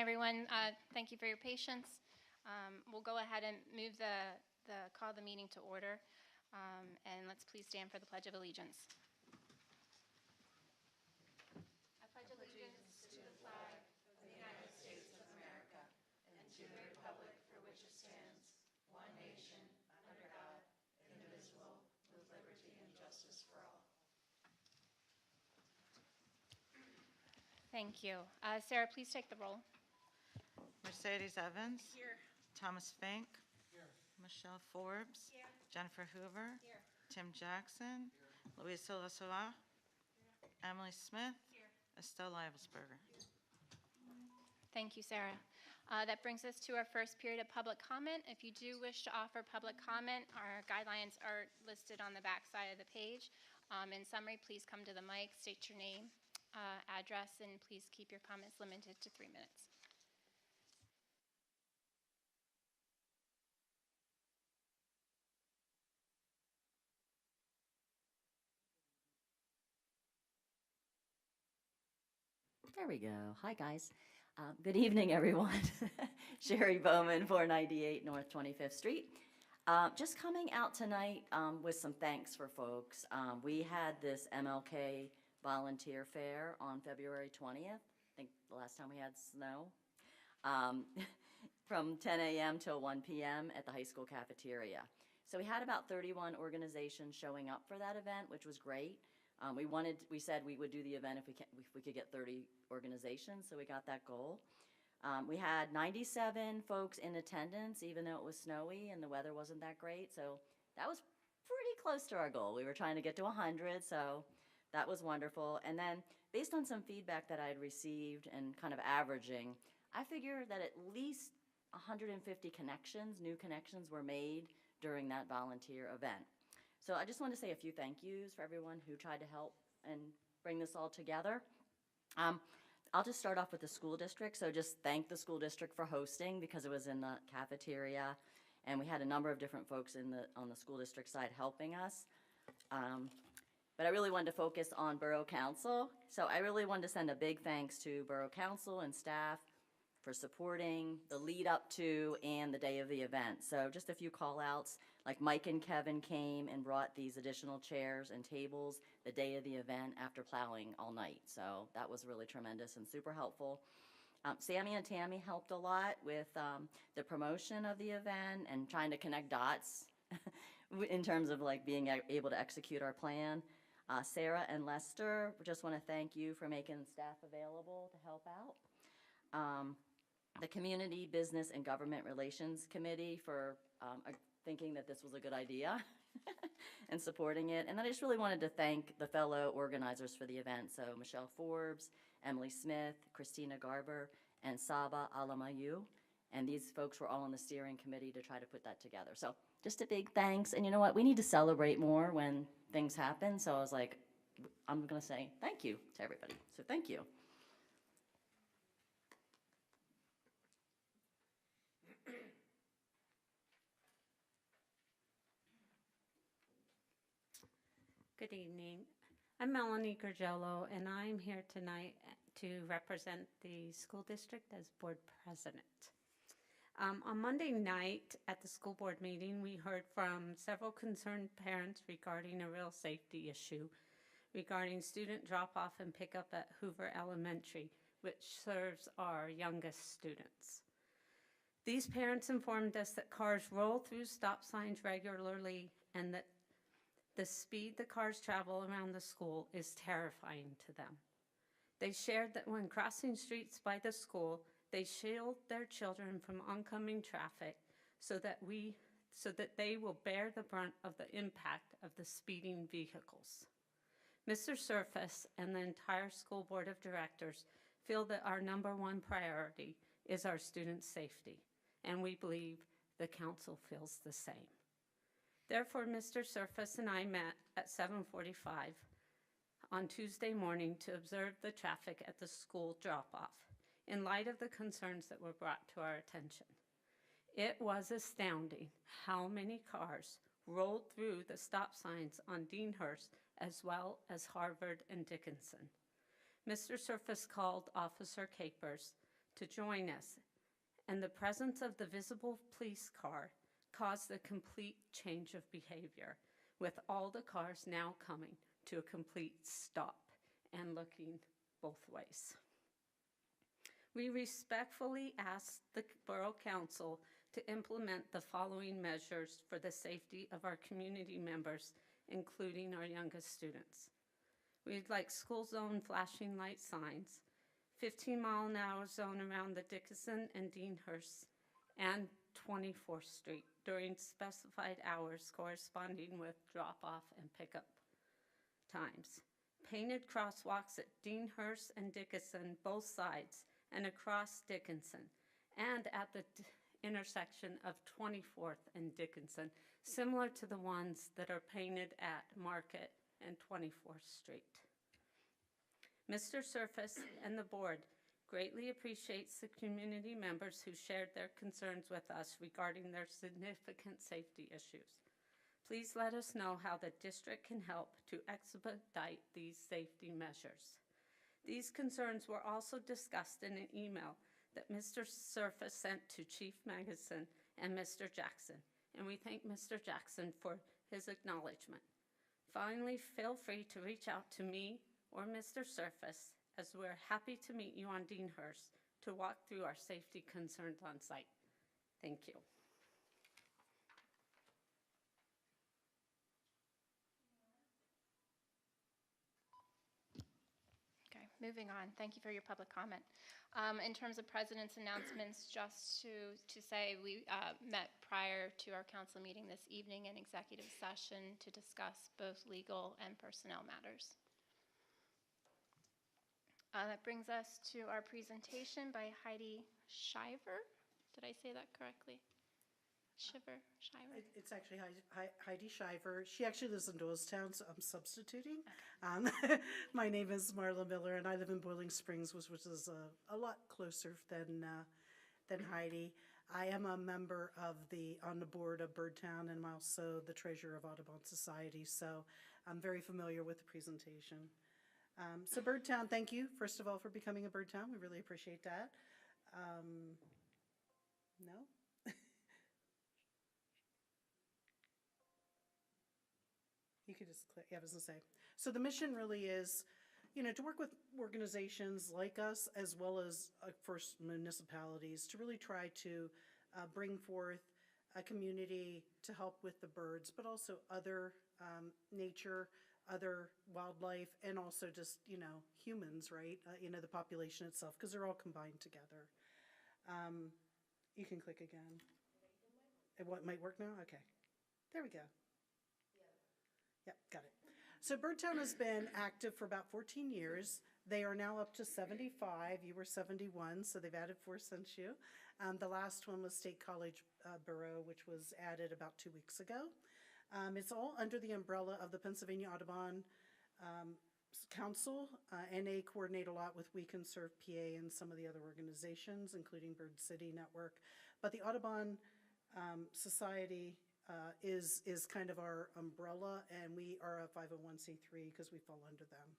everyone. Thank you for your patience. We'll go ahead and move call the meeting to order. And let's please stand for the Pledge of Allegiance. I pledge allegiance to the flag of the United States of America and to the republic for which it stands, one nation, under God, indivisible, with liberty and justice for all. Thank you. Sarah, please take the roll. Mercedes Evans. Here. Thomas Fink. Here. Michelle Forbes. Here. Jennifer Hoover. Here. Tim Jackson. Louise Silasua. Emily Smith. Here. Estelle Livelsberger. Thank you, Sarah. That brings us to our first period of public comment. If you do wish to offer public comment, our guidelines are listed on the back side of the page. In summary, please come to the mic, state your name, address, and please keep your comments limited to 3 minutes. There we go. Hi, guys. Good evening, everyone. Sherry Bowman, 498 North 25th Street. Just coming out tonight with some thanks for folks. We had this MLK volunteer fair on February 20th. I think the last time we had snow. From 10 a.m. till 1 p.m. at the high school cafeteria. So we had about 31 organizations showing up for that event, which was great. We said we would do the event if we could get 30 organizations, so we got that goal. We had 97 folks in attendance, even though it was snowy and the weather wasn't that great, so that was pretty close to our goal. We were trying to get to 100, so that was wonderful. And then, based on some feedback that I had received and kind of averaging, I figure that at least 150 new connections were made during that volunteer event. So I just want to say a few thank yous for everyone who tried to help and bring this all together. I'll just start off with the school district. So just thank the school district for hosting because it was in the cafeteria, and we had a number of different folks on the school district side helping us. But I really wanted to focus on Borough Council. So I really wanted to send a big thanks to Borough Council and staff for supporting the lead up to and the day of the event. So just a few call outs, like Mike and Kevin came and brought these additional chairs and tables the day of the event after plowing all night. So that was really tremendous and super helpful. Sammy and Tammy helped a lot with the promotion of the event and trying to connect dots in terms of like being able to execute our plan. Sarah and Lester, just want to thank you for making staff available to help out. The Community, Business, and Government Relations Committee for thinking that this was a good idea and supporting it. And then I just really wanted to thank the fellow organizers for the event. So Michelle Forbes, Emily Smith, Christina Garber, and Saba Alamayu. And these folks were all on the steering committee to try to put that together. So just a big thanks. And you know what? We need to celebrate more when things happen. So I was like, I'm going to say thank you to everybody. So thank you. Good evening. I'm Melanie Gergello, and I'm here tonight to represent the school district as board president. On Monday night at the school board meeting, we heard from several concerned parents regarding a real safety issue regarding student drop-off and pickup at Hoover Elementary, which serves our youngest students. These parents informed us that cars roll through stop signs regularly and that the speed the cars travel around the school is terrifying to them. They shared that when crossing streets by the school, they shield their children from oncoming traffic so that they will bear the brunt of the impact of the speeding vehicles. Mr. Surface and the entire school board of directors feel that our #1 priority is our students' safety, and we believe the council feels the same. Therefore, Mr. Surface and I met at 7:45 on Tuesday morning to observe the traffic at the school drop-off in light of the concerns that were brought to our attention. It was astounding how many cars rolled through the stop signs on Deanhurst as well as Harvard and Dickinson. Mr. Surface called Officer Capers to join us, and the presence of the visible police car caused a complete change of behavior, with all the cars now coming to a complete stop and looking both ways. We respectfully ask the Borough Council to implement the following measures for the safety of our community members, including our youngest students. We'd like school zone flashing light signs, 15-mile-an-hour zone around the Dickinson and Deanhurst and 24th Street during specified hours corresponding with drop-off and pickup times. Painted crosswalks at Deanhurst and Dickinson, both sides, and across Dickinson, and at the intersection of 24th and Dickinson, similar to the ones that are painted at Market and 24th Street. Mr. Surface and the board greatly appreciates the community members who shared their concerns with us regarding their significant safety issues. Please let us know how the district can help to expedite these safety measures. These concerns were also discussed in an email that Mr. Surface sent to Chief Magnuson and Mr. Jackson, and we thank Mr. Jackson for his acknowledgement. Finally, feel free to reach out to me or Mr. Surface, as we're happy to meet you on Deanhurst to walk through our safety concerns on site. Thank you. Okay, moving on. Thank you for your public comment. In terms of president's announcements, just to say we met prior to our council meeting this evening in executive session to discuss both legal and personnel matters. That brings us to our presentation by Heidi Shiver. Did I say that correctly? Shiver? It's actually Heidi Shiver. She actually lives in Doylestown, so I'm substituting. My name is Marla Miller, and I live in Boiling Springs, which is a lot closer than Heidi. I am a member on the board of Birdtown, and I'm also the treasurer of Audubon Society, so I'm very familiar with the presentation. So Birdtown, thank you, first of all, for becoming a Birdtown. We really appreciate that. No? You could just click, yeah, I was gonna say. So the mission really is, to work with organizations like us, as well as first municipalities, to really try to bring forth a community to help with the birds, but also other nature, other wildlife, and also just, humans, right? The population itself, because they're all combined together. You can click again. It might work now? Okay. There we go. Yep, got it. So Birdtown has been active for about 14 years. They are now up to 75. You were 71, so they've added 4 since you. The last one was State College Borough, which was added about 2 weeks ago. It's all under the umbrella of the Pennsylvania Audubon Council. NA coordinate a lot with We Can Serve PA and some of the other organizations, including Bird City Network. But the Audubon Society is kind of our umbrella, and we are a 501c3 because we fall under them.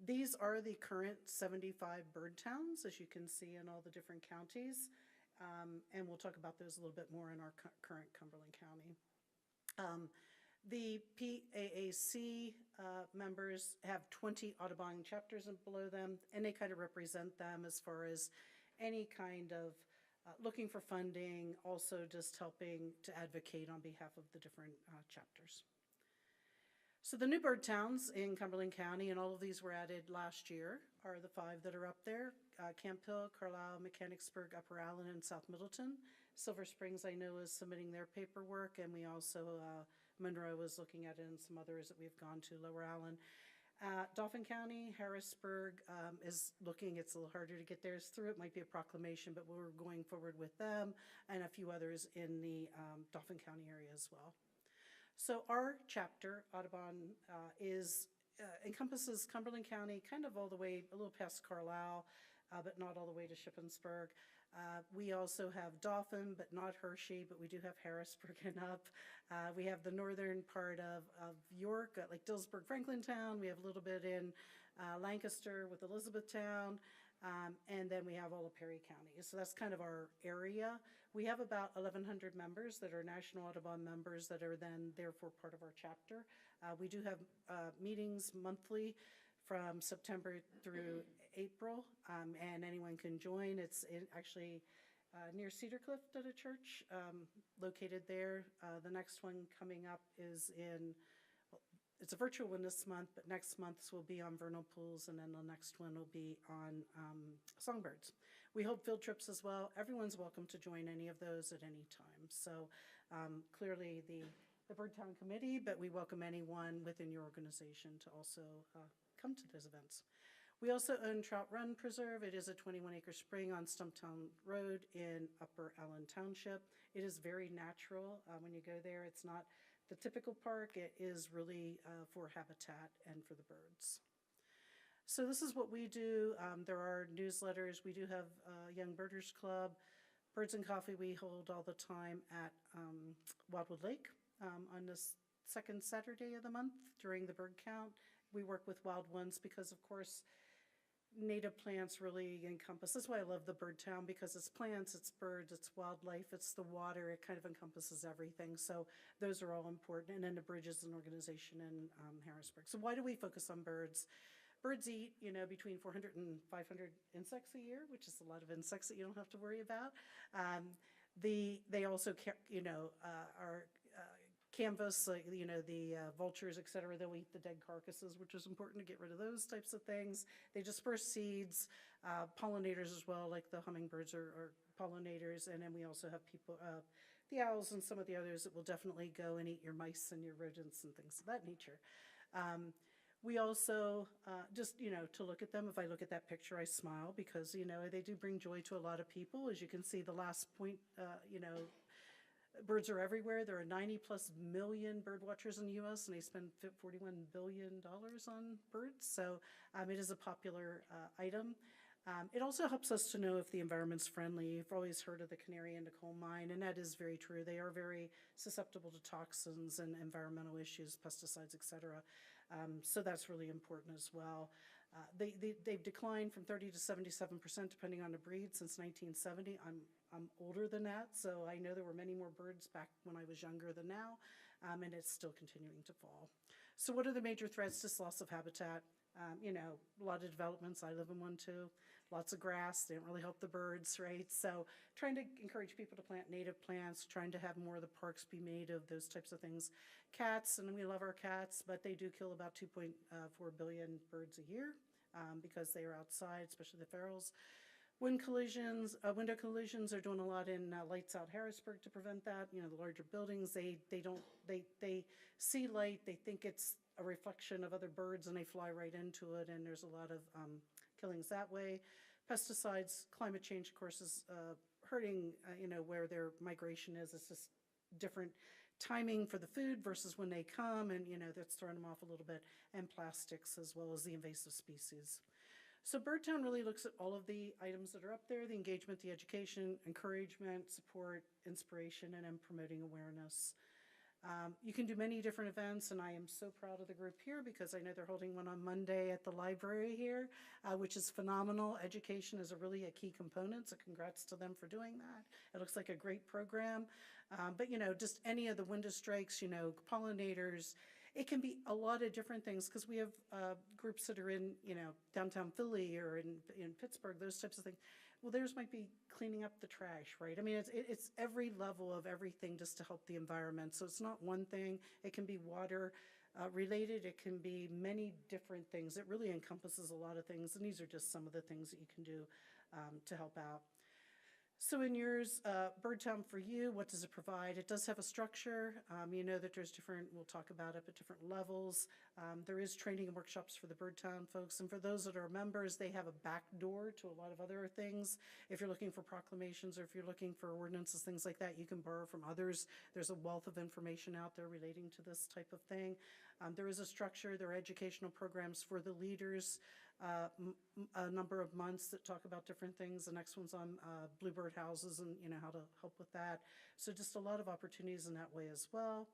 These are the current 75 bird towns, as you can see in all the different counties, and we'll talk about those a little bit more in our current Cumberland County. The PAAC members have 20 Audubon chapters below them, and they kind of represent them as far as any kind of looking for funding, also just helping to advocate on behalf of the different chapters. So the new bird towns in Cumberland County, and all of these were added last year, are the 5 that are up there: Camp Hill, Carlisle, Mechanicsburg, Upper Allen, and South Middleton. Silver Springs, I know, is submitting their paperwork, and we also, Monroe is looking at it, and some others that we've gone to, Lower Allen. Dauphin County, Harrisburg is looking, it's a little harder to get theirs through. It might be a proclamation, but we're going forward with them, and a few others in the Dauphin County area as well. So our chapter, Audubon, encompasses Cumberland County, kind of all the way, a little past Carlisle, but not all the way to Shippensburg. We also have Dauphin, but not Hershey, but we do have Harrisburg and up. We have the northern part of York, like Dillsburg, Franklintown. We have a little bit in Lancaster with Elizabethtown. And then we have all of Perry County. So that's kind of our area. We have about 1,100 members that are National Audubon members that are then therefore part of our chapter. We do have meetings monthly from September through April, and anyone can join. It's actually near Cedar Cliff at a church located there. The next one coming up is it's a virtual one this month, but next month's will be on vernal pools, and then the next one will be on songbirds. We hold field trips as well. Everyone's welcome to join any of those at any time. So clearly the Birdtown Committee, but we welcome anyone within your organization to also come to those events. We also own Trout Run Preserve. It is a 21-acre spring on Stumptown Road in Upper Allen Township. It is very natural. When you go there, it's not the typical park. It is really for habitat and for the birds. So this is what we do. There are newsletters. We do have Young Birders Club. Birds and Coffee we hold all the time at Wildwood Lake on the second Saturday of the month during the bird count. We work with wild ones because, of course, native plants really encompass. That's why I love the bird town, because it's plants, it's birds, it's wildlife, it's the water. It kind of encompasses everything. So those are all important. And then the Bridge is an organization in Harrisburg. So why do we focus on birds? Birds eat, between 400 and 500 insects a year, which is a lot of insects that you don't have to worry about. They also, are canvas, the vultures, et cetera. They'll eat the dead carcasses, which is important to get rid of those types of things. They disperse seeds, pollinators as well, like the hummingbirds are pollinators. And then we also have people, the owls and some of the others that will definitely go and eat your mice and your rodents and things of that nature. We also, to look at them, if I look at that picture, I smile because, they do bring joy to a lot of people. As you can see, the last point, birds are everywhere. There are 90+ million bird watchers in the U.S., and they spend $41 billion on birds. So it is a popular item. It also helps us to know if the environment's friendly. You've always heard of the canary in the coal mine, and that is very true. They are very susceptible to toxins and environmental issues, pesticides, et cetera. So that's really important as well. They've declined from 30 to 77% depending on the breed since 1970. I'm older than that, so I know there were many more birds back when I was younger than now, and it's still continuing to fall. So what are the major threats? Just loss of habitat. A lot of developments. I live in one too. Lots of grass. They don't really help the birds, right? So trying to encourage people to plant native plants, trying to have more of the parks be made of those types of things. Cats, and we love our cats, but they do kill about 2.4 billion birds a year because they are outside, especially the ferals. Window collisions are doing a lot in Lights Out Harrisburg to prevent that. The larger buildings, they see light, they think it's a reflection of other birds, and they fly right into it, and there's a lot of killings that way. Pesticides, climate change, of course, is hurting, where their migration is. It's just different timing for the food versus when they come, and, that's throwing them off a little bit, and plastics as well as the invasive species. So Birdtown really looks at all of the items that are up there, the engagement, the education, encouragement, support, inspiration, and then promoting awareness. You can do many different events, and I am so proud of the group here because I know they're holding one on Monday at the library here, which is phenomenal. Education is really a key component, so congrats to them for doing that. It looks like a great program. But, just any of the window strikes, pollinators, it can be a lot of different things because we have groups that are in, downtown Philly or in Pittsburgh, those types of things. Well, theirs might be cleaning up the trash, right? I mean, it's every level of everything just to help the environment. So it's not one thing. It can be water related. It can be many different things. It really encompasses a lot of things, and these are just some of the things that you can do to help out. So in yours, Birdtown for You, what does it provide? It does have a structure. You know that there's different, we'll talk about it, but different levels. There is training and workshops for the Birdtown folks. And for those that are members, they have a back door to a lot of other things. If you're looking for proclamations or if you're looking for ordinances, things like that, you can borrow from others. There's a wealth of information out there relating to this type of thing. There is a structure. There are educational programs for the leaders. A number of months that talk about different things. The next one's on bluebird houses and how to help with that. So just a lot of opportunities in that way as well.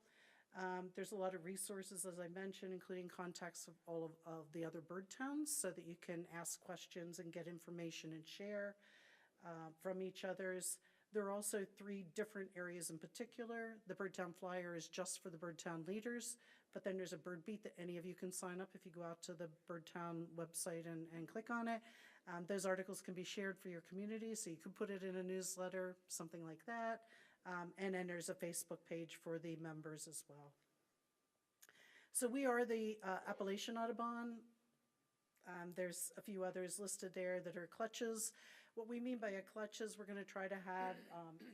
There's a lot of resources, as I mentioned, including contacts of all of the other bird towns so that you can ask questions and get information and share from each other's. There are also 3 different areas in particular. The Birdtown Flyer is just for the Birdtown leaders, but then there's a Bird Beat that any of you can sign up if you go out to the Birdtown website and click on it. Those articles can be shared for your community, so you can put it in a newsletter, something like that. And then there's a Facebook page for the members as well. So we are the Appalachian Audubon. There's a few others listed there that are clutches. What we mean by a clutch is we're going to try to have,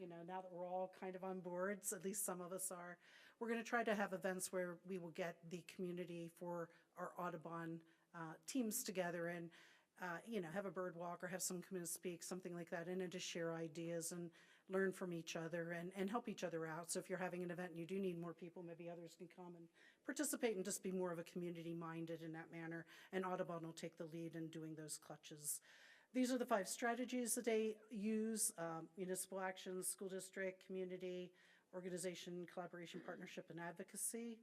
now that we're all kind of on boards, at least some of us are, we're going to try to have events where we will get the community for our Audubon teams together and, have a bird walk or have someone come in and speak, something like that, and then just share ideas and learn from each other and help each other out. So if you're having an event and you do need more people, maybe others can come and participate and just be more of a community-minded in that manner, and Audubon will take the lead in doing those clutches. These are the 5 strategies that they use: municipal actions, school district, community, organization, collaboration, partnership, and advocacy.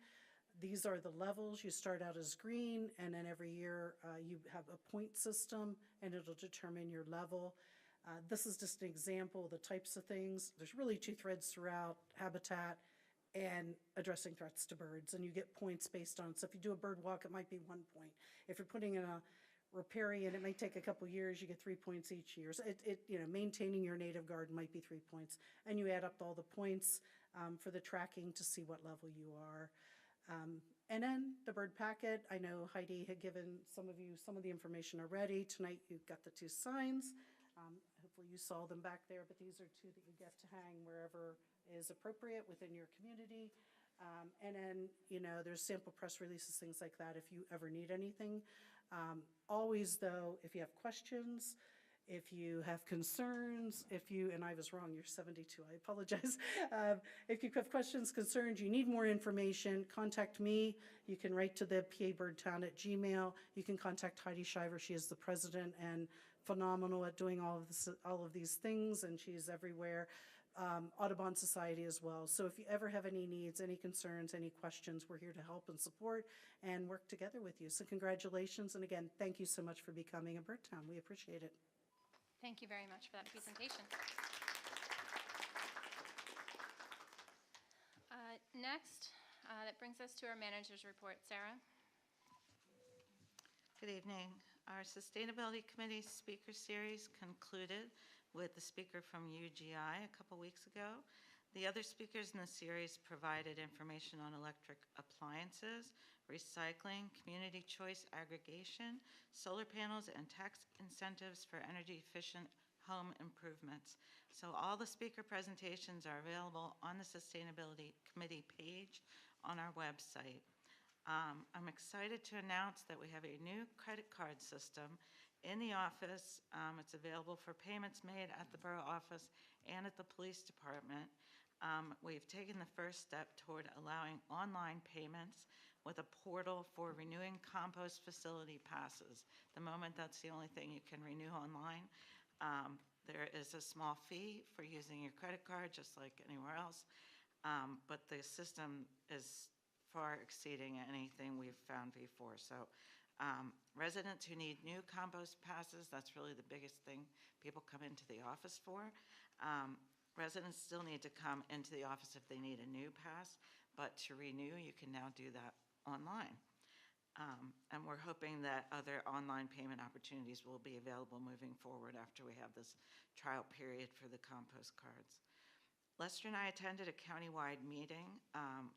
These are the levels. You start out as green, and then every year you have a point system, and it'll determine your level. This is just an example of the types of things. There's really 2 threads throughout: habitat and addressing threats to birds, and you get points based on. So if you do a bird walk, it might be 1 point. If you're putting in a riparian, it may take a couple years, you get 3 points each year. So maintaining your native garden might be 3 points, and you add up all the points for the tracking to see what level you are. And then the bird packet. I know Heidi had given some of you some of the information already. Tonight you've got the 2 signs. Hopefully you saw them back there, but these are 2 that you get to hang wherever is appropriate within your community. And then, there's sample press releases, things like that, if you ever need anything. Always, though, if you have questions, if you have concerns, and I was wrong, you're 72, I apologize. If you have questions, concerns, you need more information, contact me. You can write to the pabirdtown@gmail.com. You can contact Heidi Shiver. She is the president and phenomenal at doing all of these things, and she's everywhere. Audubon Society as well. So if you ever have any needs, any concerns, any questions, we're here to help and support and work together with you. So congratulations, and again, thank you so much for becoming a Bird Town. We appreciate it. Thank you very much for that presentation. Next, that brings us to our manager's report. Sarah? Good evening. Our Sustainability Committee speaker series concluded with the speaker from UGI a couple weeks ago. The other speakers in the series provided information on electric appliances, recycling, community choice aggregation, solar panels, and tax incentives for energy-efficient home improvements. So all the speaker presentations are available on the Sustainability Committee page on our website. I'm excited to announce that we have a new credit card system in the office. It's available for payments made at the borough office and at the police department. We've taken the first step toward allowing online payments with a portal for renewing compost facility passes. The moment that's the only thing you can renew online. There is a small fee for using your credit card, just like anywhere else, but the system is far exceeding anything we've found before. So residents who need new compost passes, that's really the biggest thing people come into the office for. Residents still need to come into the office if they need a new pass, but to renew, you can now do that online. And we're hoping that other online payment opportunities will be available moving forward after we have this trial period for the compost cards. Lester and I attended a countywide meeting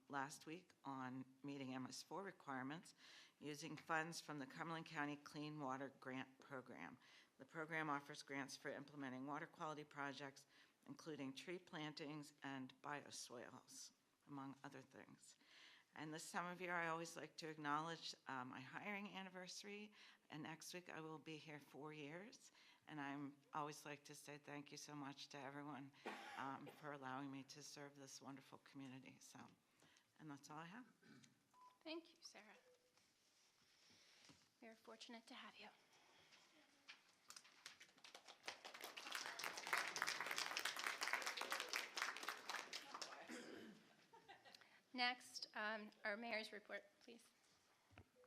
last week on meeting MS4 requirements using funds from the Cumberland County Clean Water Grant Program. The program offers grants for implementing water quality projects, including tree plantings and bioswales, among other things. And this time of year, I always like to acknowledge my hiring anniversary, and next week I will be here 4 years. And I'm always like to say thank you so much to everyone for allowing me to serve this wonderful community. So, and that's all I have. Thank you, Sarah. We are fortunate to have you. Next, our mayor's report, please.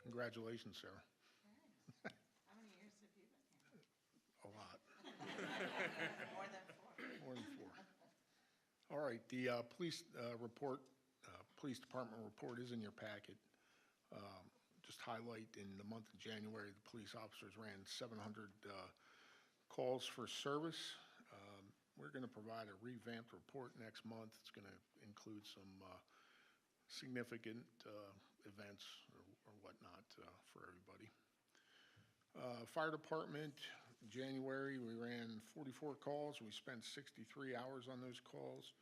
Congratulations, Sarah. How many years have you been here? A lot. More than 4. More than 4. All right, the police report, police department report is in your packet. Just highlight, in the month of January, the police officers ran 700 calls for service. We're going to provide a revamped report next month. It's going to include some significant events or whatnot for everybody. Fire department, January, we ran 44 calls. We spent 63 hours on those calls.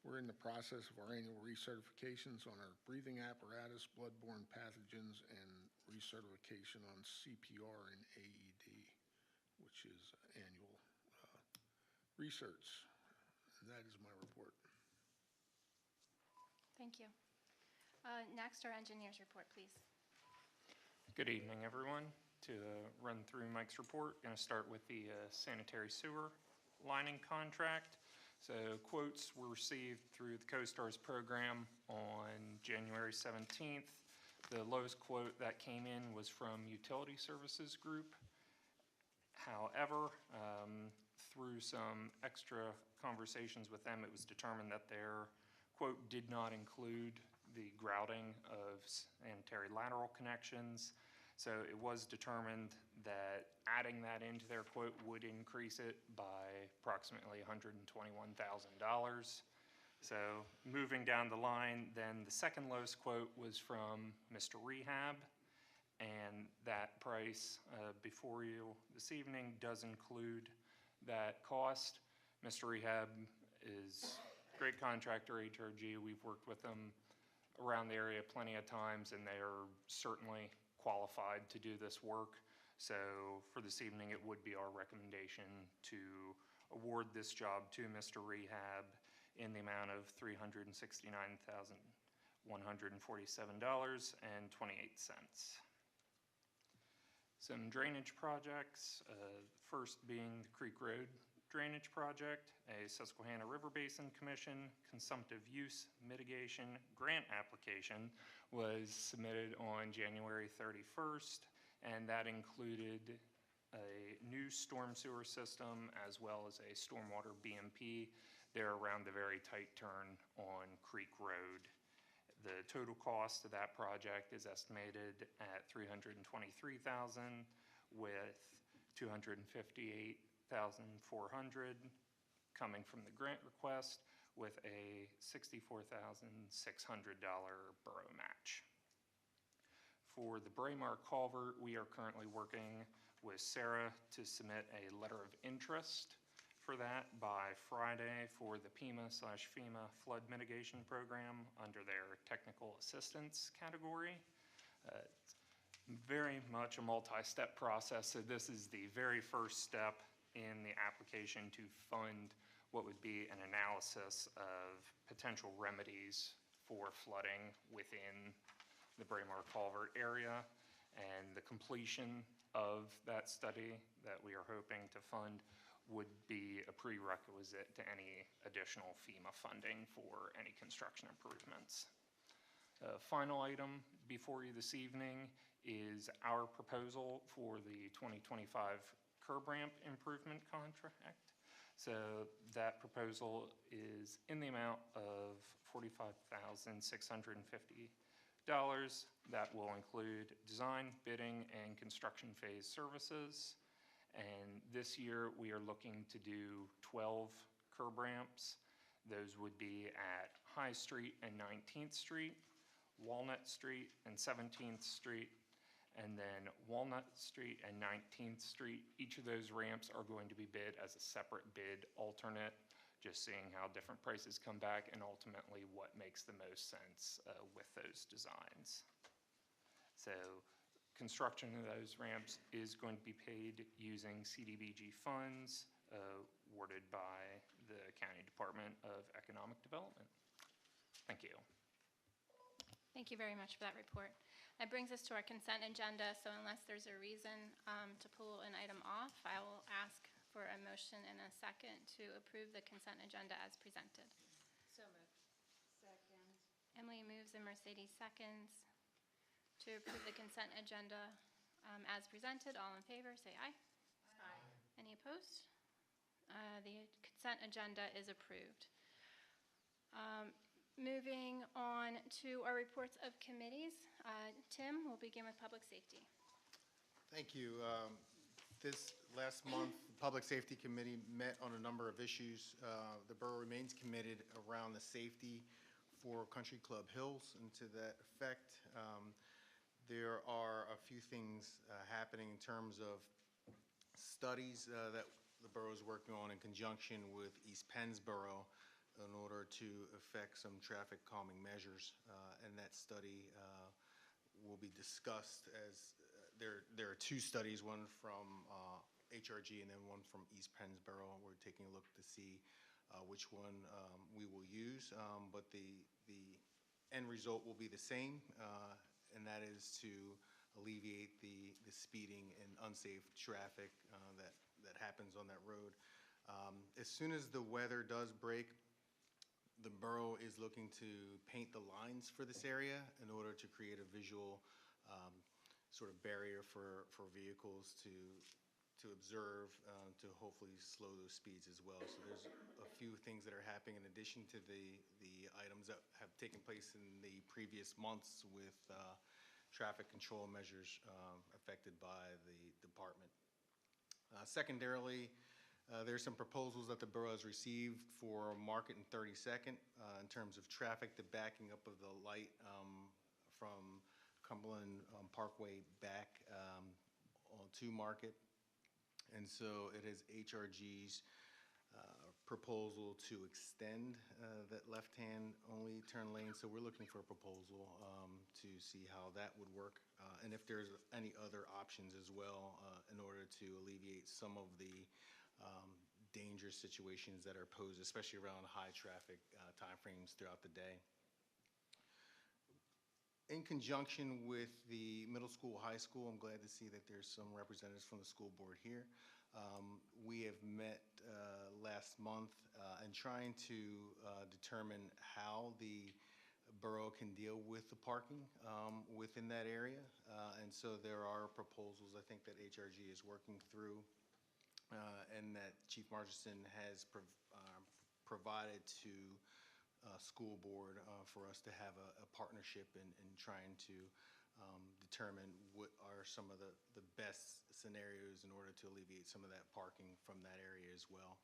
We're in the process of our annual recertifications on our breathing apparatus, bloodborne pathogens, and recertification on CPR and AED, which is annual research. And that is my report. Thank you. Next, our engineer's report, please. Good evening, everyone. To run through Mike's report, going to start with the sanitary sewer lining contract. So quotes were received through the CoStars program on January 17th. The lowest quote that came in was from Utility Services Group. However, through some extra conversations with them, it was determined that their quote did not include the grouting of sanitary lateral connections. So it was determined that adding that into their quote would increase it by approximately $121,000. So moving down the line, then the second lowest quote was from Mr. Rehab, and that price before you this evening does include that cost. Mr. Rehab is a great contractor, HRG. We've worked with them around the area plenty of times, and they are certainly qualified to do this work. So for this evening, it would be our recommendation to award this job to Mr. Rehab in the amount of $369,147.28. Some drainage projects, first being the Creek Road Drainage Project, a Susquehanna River Basin Commission consumptive use mitigation grant application was submitted on January 31st, and that included a new storm sewer system as well as a stormwater BMP there around the very tight turn on Creek Road. The total cost of that project is estimated at $323,000, with $258,400 coming from the grant request, with a $64,600 borough match. For the Braemar Culvert, we are currently working with Sarah to submit a letter of interest for that by Friday for the PEMA/FEMA flood mitigation program under their technical assistance category. It's very much a multi-step process, so this is the very first step in the application to fund what would be an analysis of potential remedies for flooding within the Braemar Culvert area, and the completion of that study that we are hoping to fund would be a prerequisite to any additional FEMA funding for any construction improvements. Final item before you this evening is our proposal for the 2025 curb ramp improvement contract. So that proposal is in the amount of $45,650. That will include design, bidding, and construction phase services. And this year we are looking to do 12 curb ramps. Those would be at High Street and 19th Street, Walnut Street and 17th Street, and then Walnut Street and 19th Street. Each of those ramps are going to be bid as a separate bid alternate, just seeing how different prices come back and ultimately what makes the most sense with those designs. So construction of those ramps is going to be paid using CDBG funds awarded by the County Department of Economic Development. Thank you. Thank you very much for that report. That brings us to our consent agenda, so unless there's a reason to pull an item off, I will ask for a motion and a second to approve the consent agenda as presented. So moved. Second. Emily moves and Mercedes seconds to approve the consent agenda as presented. All in favor, say aye. Aye. Any opposed? The consent agenda is approved. Moving on to our reports of committees. Tim, we'll begin with public safety. Thank you. This last month, the Public Safety Committee met on a number of issues. The borough remains committed around the safety for Country Club Hills, and to that effect, there are a few things happening in terms of studies that the borough is working on in conjunction with East Pennsboro in order to effect some traffic calming measures. And that study will be discussed as there are two studies, one from HRG and then one from East Pennsboro. We're taking a look to see which one we will use, but the end result will be the same, and that is to alleviate the speeding and unsafe traffic that happens on that road. As soon as the weather does break, the borough is looking to paint the lines for this area in order to create a visual sort of barrier for vehicles to observe, to hopefully slow those speeds as well. So there's a few things that are happening in addition to the items that have taken place in the previous months with traffic control measures affected by the department. Secondarily, there's some proposals that the borough has received for Market and 32nd in terms of traffic, the backing up of the light from Cumberland Parkway back to Market. And so it is HRG's proposal to extend that left-hand only turn lane. So we're looking for a proposal to see how that would work, and if there's any other options as well in order to alleviate some of the dangerous situations that are posed, especially around high traffic timeframes throughout the day. In conjunction with the middle school, high school, I'm glad to see that there's some representatives from the school board here. We have met last month and trying to determine how the borough can deal with the parking within that area. And so there are proposals I think that HRG is working through and that Chief Margerson has provided to school board for us to have a partnership in trying to determine what are some of the best scenarios in order to alleviate some of that parking from that area as well.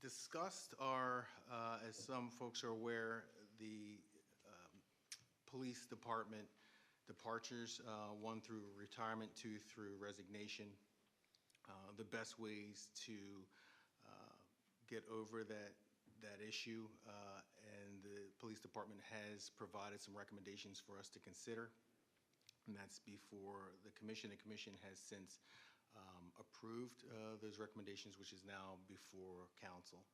Discussed are, as some folks are aware, the police department departures, one through retirement, two through resignation. The best ways to get over that issue, and the police department has provided some recommendations for us to consider, and that's before the commission. The commission has since approved those recommendations, which is now before council.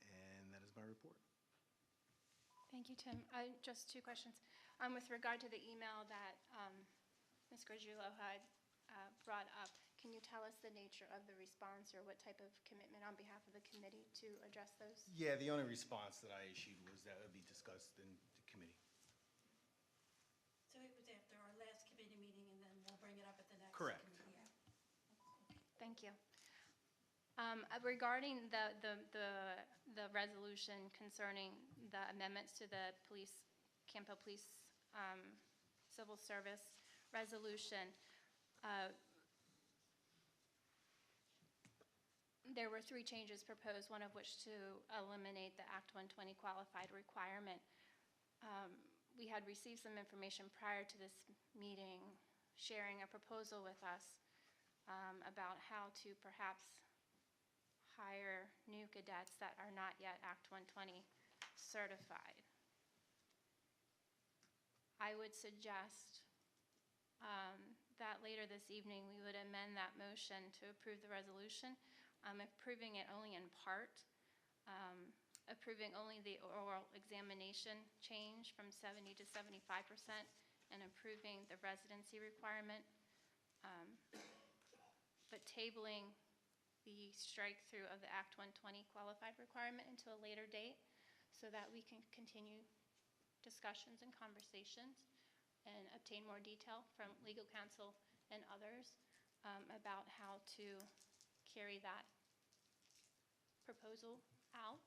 And that is my report. Thank you, Tim. Just two questions. With regard to the email that Ms. Gargiulo had brought up, can you tell us the nature of the response or what type of commitment on behalf of the committee to address those? Yeah, the only response that I issued was that it would be discussed in the committee. So it was after our last committee meeting, and then we'll bring it up at the next Correct. committee, yeah. Thank you. Regarding the resolution concerning the amendments to the Campo Police Civil Service resolution, there were 3 changes proposed, one of which to eliminate the Act 120 qualified requirement. We had received some information prior to this meeting sharing a proposal with us about how to perhaps hire new cadets that are not yet Act 120 certified. I would suggest that later this evening we would amend that motion to approve the resolution, approving it only in part, approving only the oral examination change from 70 to 75%, and approving the residency requirement, but tabling the strike-through of the Act 120 qualified requirement until a later date. so that we can continue discussions and conversations and obtain more detail from legal counsel and others about how to carry that proposal out.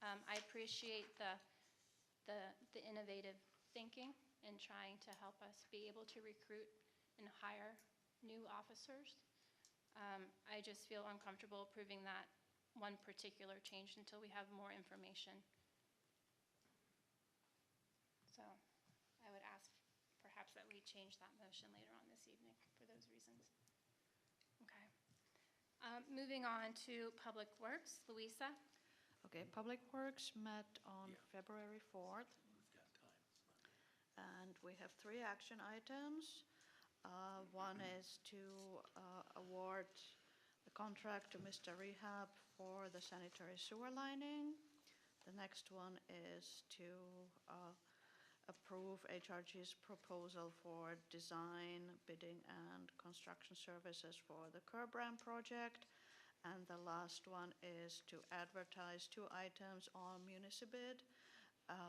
I appreciate the innovative thinking in trying to help us be able to recruit and hire new officers. I just feel uncomfortable approving that one particular change until we have more information. So I would ask perhaps that we change that motion later on this evening for those reasons. Okay. Moving on to Public Works, Louisa. Okay, Public Works met on February 4th. And we have 3 action items. One is to award the contract to Mr. Rehab for the sanitary sewer lining. The next one is to approve HRG's proposal for design, bidding, and construction services for the curb ramp project. And the last one is to advertise 2 items on Municipid,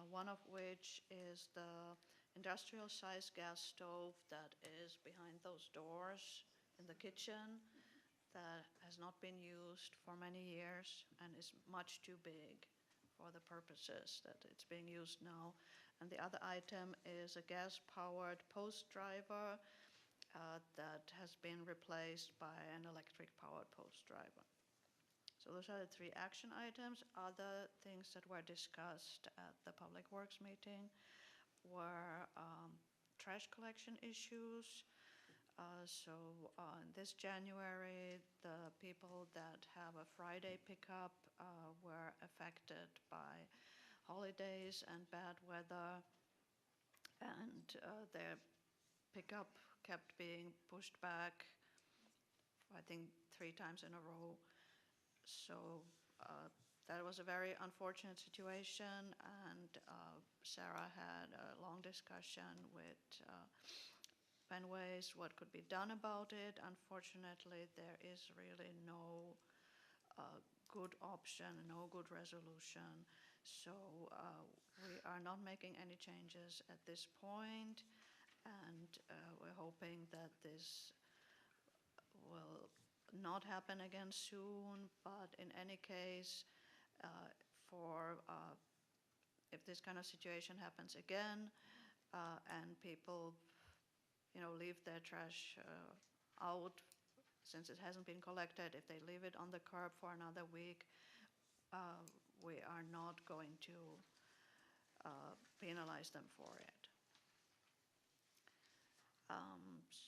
one of which is the industrial-sized gas stove that is behind those doors in the kitchen that has not been used for many years and is much too big for the purposes that it's being used now. And the other item is a gas-powered post driver that has been replaced by an electric-powered post driver. So those are the 3 action items. Other things that were discussed at the Public Works meeting were trash collection issues. This January, the people that have a Friday pickup were affected by holidays and bad weather, and their pickup kept being pushed back, I think 3 times in a row. So that was a very unfortunate situation, and Sarah had a long discussion with Penways what could be done about it. Unfortunately, there is really no good option, no good resolution. So we are not making any changes at this point, and we're hoping that this will not happen again soon, but in any case, if this kind of situation happens again, and people, leave their trash out, since it hasn't been collected, if they leave it on the curb for another week, we are not going to penalize them for it.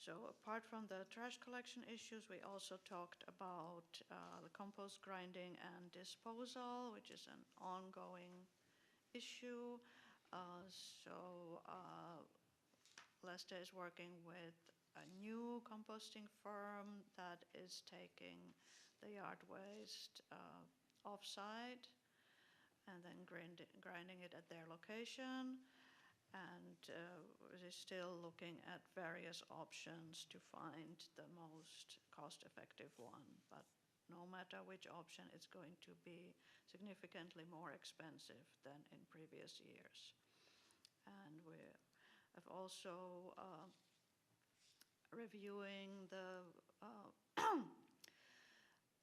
So apart from the trash collection issues, we also talked about the compost grinding and disposal, which is an ongoing issue. Lester is working with a new composting firm that is taking the yard waste off-site and then grinding it at their location. And we're still looking at various options to find the most cost-effective one. But no matter which option, it's going to be significantly more expensive than in previous years. And we have also reviewing the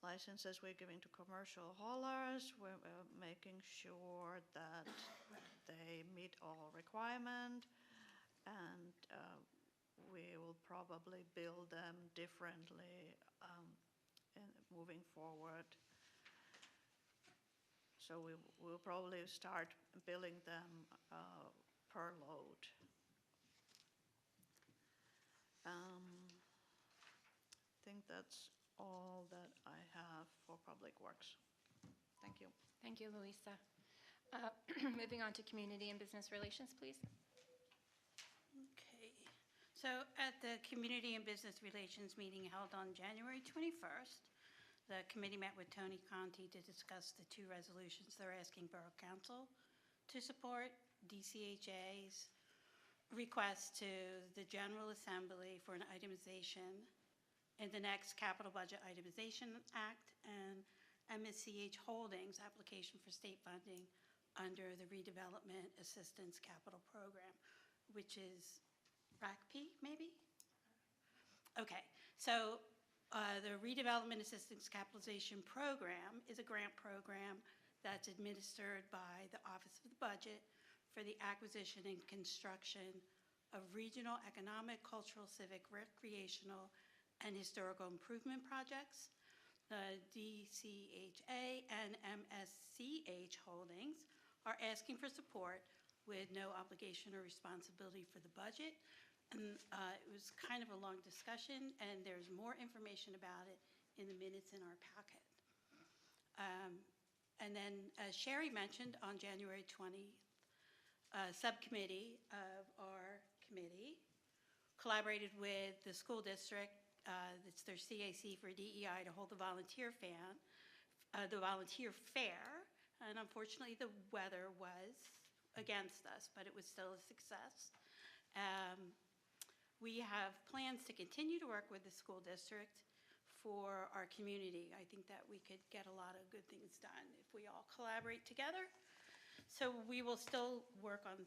licenses we're giving to commercial haulers. We're making sure that they meet all requirements, and we will probably bill them differently moving forward. So we will probably start billing them per load. I think that's all that I have for Public Works. Thank you. Thank you, Louisa. Moving on to Community and Business Relations, please. Okay. So at the Community and Business Relations meeting held on January 21st, the committee met with Tony Conti to discuss the 2 resolutions they're asking Borough Council to support. DCHA's request to the General Assembly for an itemization in the next Capital Budget Itemization Act, and MSCH Holdings application for state funding under the Redevelopment Assistance Capital Program, which is RACP, maybe? Okay, so the Redevelopment Assistance Capitalization Program is a grant program that's administered by the Office of the Budget for the acquisition and construction of regional economic, cultural, civic, recreational, and historical improvement projects. The DCHA and MSCH holdings are asking for support with no obligation or responsibility for the budget. And it was kind of a long discussion, and there's more information about it in the minutes in our packet. And then, as Sherry mentioned, on January 20th, a subcommittee of our committee collaborated with the school district, it's their CAC for DEI, to hold the volunteer fair. And unfortunately, the weather was against us, but it was still a success. We have plans to continue to work with the school district for our community. I think that we could get a lot of good things done if we all collaborate together. So we will still work on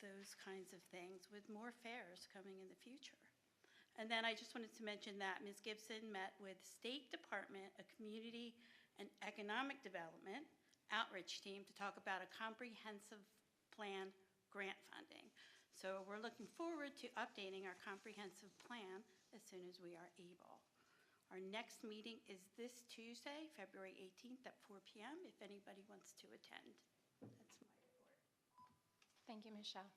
those kinds of things with more fairs coming in the future. And then I just wanted to mention that Ms. Gibson met with State Department of Community and Economic Development outreach team to talk about a comprehensive plan grant funding. So we're looking forward to updating our comprehensive plan as soon as we are able. Our next meeting is this Tuesday, February 18th at 4 p.m. if anybody wants to attend. That's my report. Thank you, Michelle.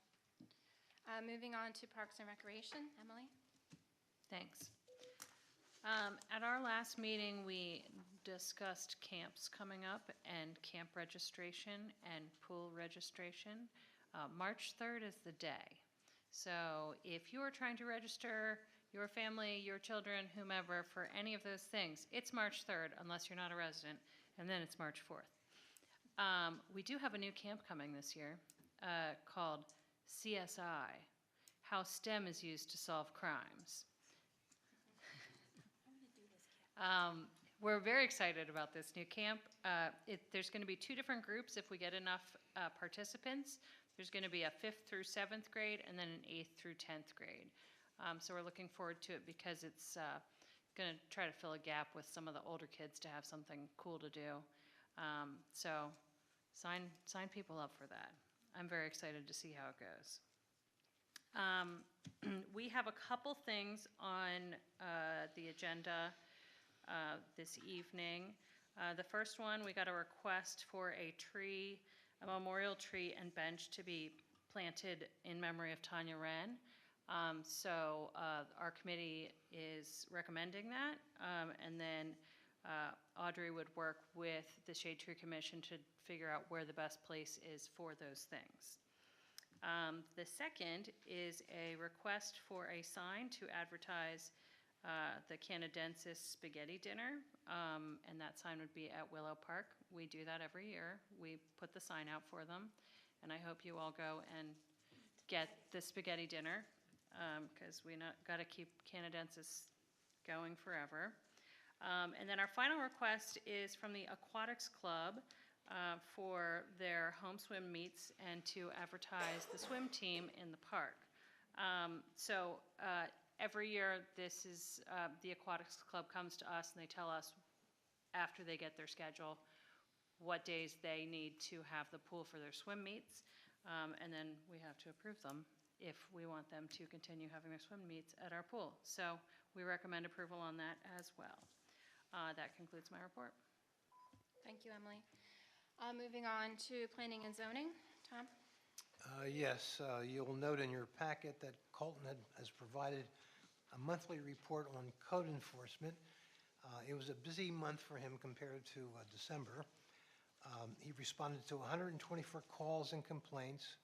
Moving on to Parks and Recreation, Emily? Thanks. At our last meeting, we discussed camps coming up and camp registration and pool registration. March 3rd is the day. So if you are trying to register your family, your children, whomever, for any of those things, it's March 3rd, unless you're not a resident, and then it's March 4th. We do have a new camp coming this year called CSI, How STEM is Used to Solve Crimes. We're very excited about this new camp. There's going to be 2 different groups if we get enough participants. There's going to be a 5th through 7th grade and then an 8th through 10th grade. So we're looking forward to it because it's going to try to fill a gap with some of the older kids to have something cool to do. So sign people up for that. I'm very excited to see how it goes. We have a couple things on the agenda this evening. The first one, we got a request for a memorial tree and bench to be planted in memory of Tanya Wren. So our committee is recommending that, and then Audrey would work with the Shade Tree Commission to figure out where the best place is for those things. The second is a request for a sign to advertise the Canadensis Spaghetti Dinner, and that sign would be at Willow Park. We do that every year. We put the sign out for them, and I hope you all go and get the spaghetti dinner, because we got to keep Canadensis going forever. And then our final request is from the Aquatics Club for their home swim meets and to advertise the swim team in the park. Every year, this is the Aquatics Club comes to us and they tell us after they get their schedule what days they need to have the pool for their swim meets, and then we have to approve them if we want them to continue having their swim meets at our pool. So we recommend approval on that as well. That concludes my report. Thank you, Emily. Moving on to Planning and Zoning, Tom? Yes, you'll note in your packet that Colton has provided a monthly report on code enforcement. It was a busy month for him compared to December. He responded to 124 calls and complaints,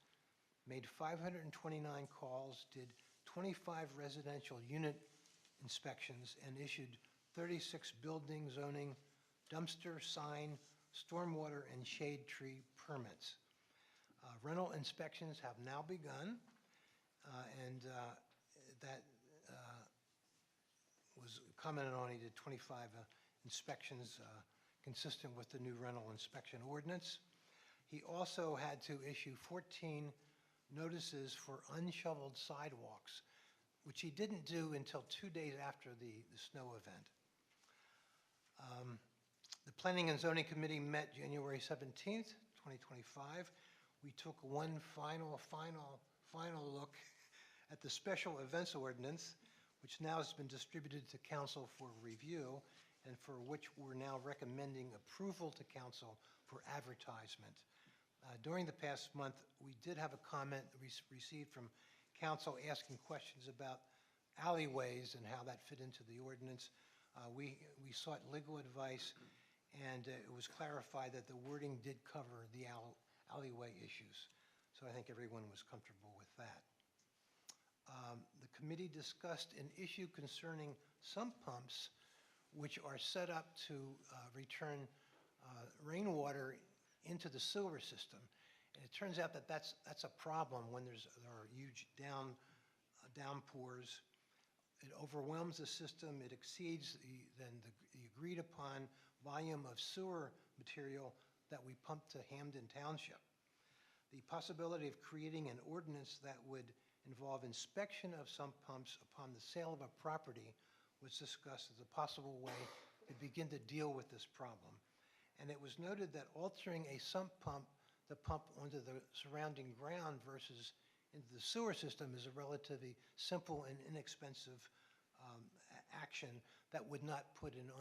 made 529 calls, did 25 residential unit inspections, and issued 36 building, zoning, dumpster, sign, stormwater, and shade tree permits. Rental inspections have now begun, and that was commented on. He did 25 inspections consistent with the new rental inspection ordinance. He also had to issue 14 notices for unshoveled sidewalks, which he didn't do until 2 days after the snow event. The Planning and Zoning Committee met January 17th, 2025. We took one final look at the special events ordinance, which now has been distributed to council for review and for which we're now recommending approval to council for advertisement. During the past month, we did have a comment that we received from council asking questions about alleyways and how that fit into the ordinance. We sought legal advice, and it was clarified that the wording did cover the alleyway issues. So I think everyone was comfortable with that. The committee discussed an issue concerning sump pumps, which are set up to return rainwater into the sewer system. And it turns out that that's a problem when there are huge downpours. It overwhelms the system. It exceeds the agreed upon volume of sewer material that we pump to Hamden Township. The possibility of creating an ordinance that would involve inspection of sump pumps upon the sale of a property was discussed as a possible way to begin to deal with this problem. And it was noted that altering a sump pump to pump onto the surrounding ground versus into the sewer system is a relatively simple and inexpensive action that would not put an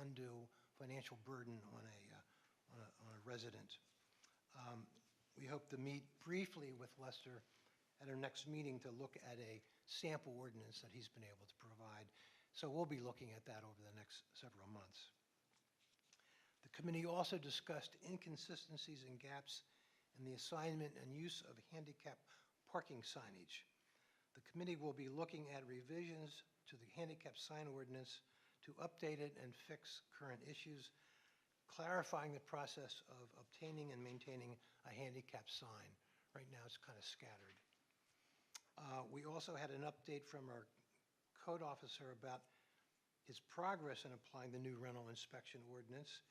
undue financial burden on a resident. We hope to meet briefly with Lester at our next meeting to look at a sample ordinance that he's been able to provide. So we'll be looking at that over the next several months. The committee also discussed inconsistencies and gaps in the assignment and use of handicap parking signage. The committee will be looking at revisions to the handicap sign ordinance to update it and fix current issues, clarifying the process of obtaining and maintaining a handicap sign. Right now it's kind of scattered. We also had an update from our code officer about his progress in applying the new rental inspection ordinance.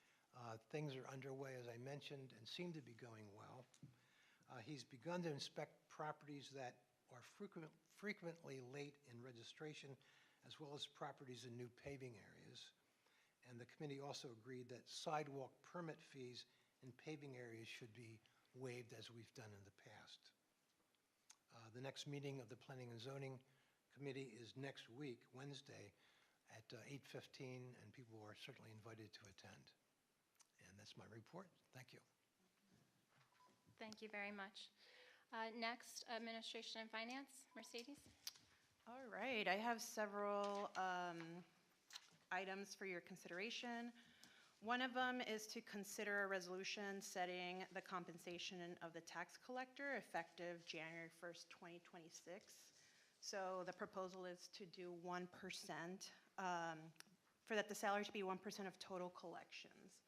Things are underway, as I mentioned, and seem to be going well. He's begun to inspect properties that are frequently late in registration, as well as properties in new paving areas. And the committee also agreed that sidewalk permit fees in paving areas should be waived, as we've done in the past. The next meeting of the Planning and Zoning Committee is next week, Wednesday, at 8:15, and people are certainly invited to attend. And that's my report. Thank you. Thank you very much. Next, Administration and Finance, Mercedes. All right, I have several items for your consideration. One of them is to consider a resolution setting the compensation of the tax collector effective January 1st, 2026. So the proposal is to do 1%, for that the salary to be 1% of total collections.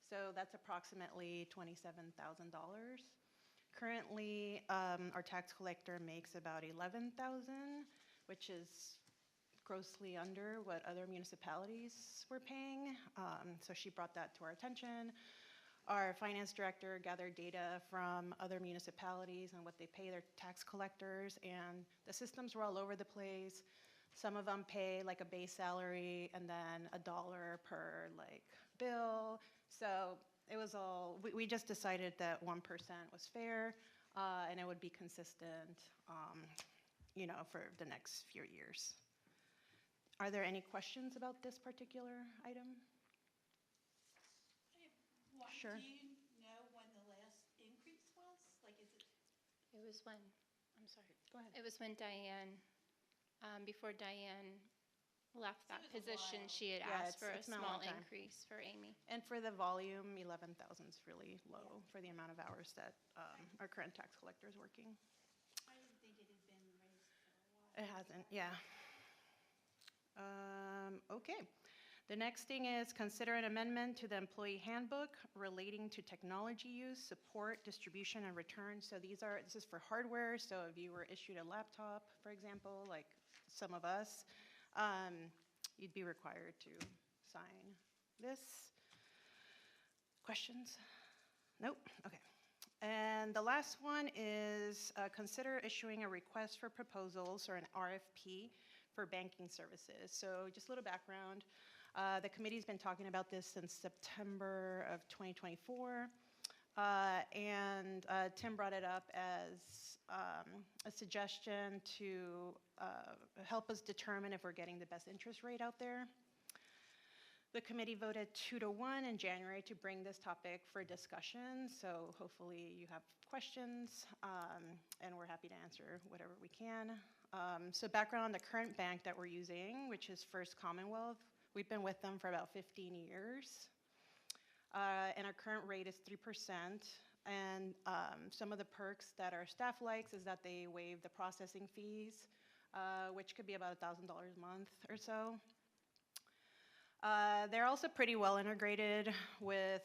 So that's approximately $27,000. Currently, our tax collector makes about $11,000, which is grossly under what other municipalities were paying. So she brought that to our attention. Our finance director gathered data from other municipalities on what they pay their tax collectors, and the systems were all over the place. Some of them pay like a base salary and then $1 per bill. So it was all, we just decided that 1% was fair, and it would be consistent, for the next few years. Are there any questions about this particular item? Sure. Do you know when the last increase was? Is it? It was when, I'm sorry. Go ahead. It was when Diane, before Diane left that So it was a position, while. she had Yeah, asked for a it's been a small long time. increase for Amy. And for the volume, 11,000 is really low for the amount of hours that our current tax collector is working. I didn't think it had been raised for a while. It hasn't, yeah. Okay. The next thing is consider an amendment to the employee handbook relating to technology use, support, distribution, and return. So this is for hardware. So if you were issued a laptop, for example, like some of us, you'd be required to sign this. Questions? Nope? Okay. And the last one is consider issuing a request for proposals or an RFP for banking services. So just a little background. The committee's been talking about this since September of 2024. And Tim brought it up as a suggestion to help us determine if we're getting the best interest rate out there. The committee voted 2-1 in January to bring this topic for discussion, so hopefully you have questions, and we're happy to answer whatever we can. So background on the current bank that we're using, which is First Commonwealth. We've been with them for about 15 years, and our current rate is 3%. And some of the perks that our staff likes is that they waive the processing fees, which could be about $1,000 a month or so. They're also pretty well integrated with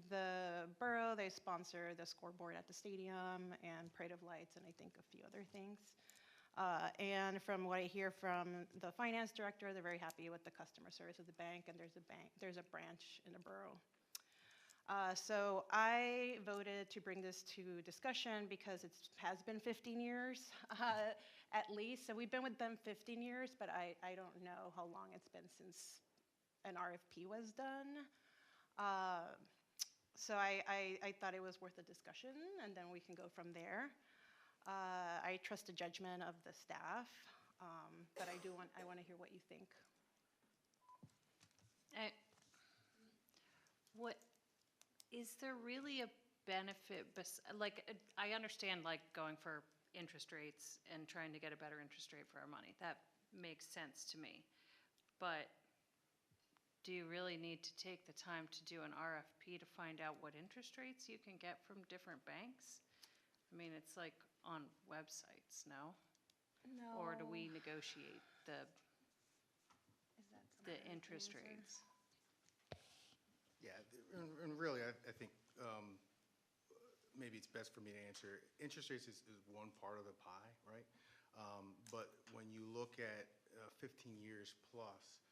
the borough. They sponsor the scoreboard at the stadium and Parade of Lights and I think a few other things. And from what I hear from the finance director, they're very happy with the customer service of the bank, and there's a branch in the borough. So I voted to bring this to discussion because it has been 15 years at least. So we've been with them 15 years, but I don't know how long it's been since an RFP was done. So I thought it was worth a discussion, and then we can go from there. I trust the judgment of the staff, but I want to hear what you think. What, is there really a benefit, I understand like going for interest rates and trying to get a better interest rate for our money. That makes sense to me. But do you really need to take the time to do an RFP to find out what interest rates you can get from different banks? I mean, it's like on websites, no? No. Or do we negotiate the interest rates? Yeah, and really, I think maybe it's best for me to answer. Interest rates is one part of the pie, right? But when you look at 15 years plus,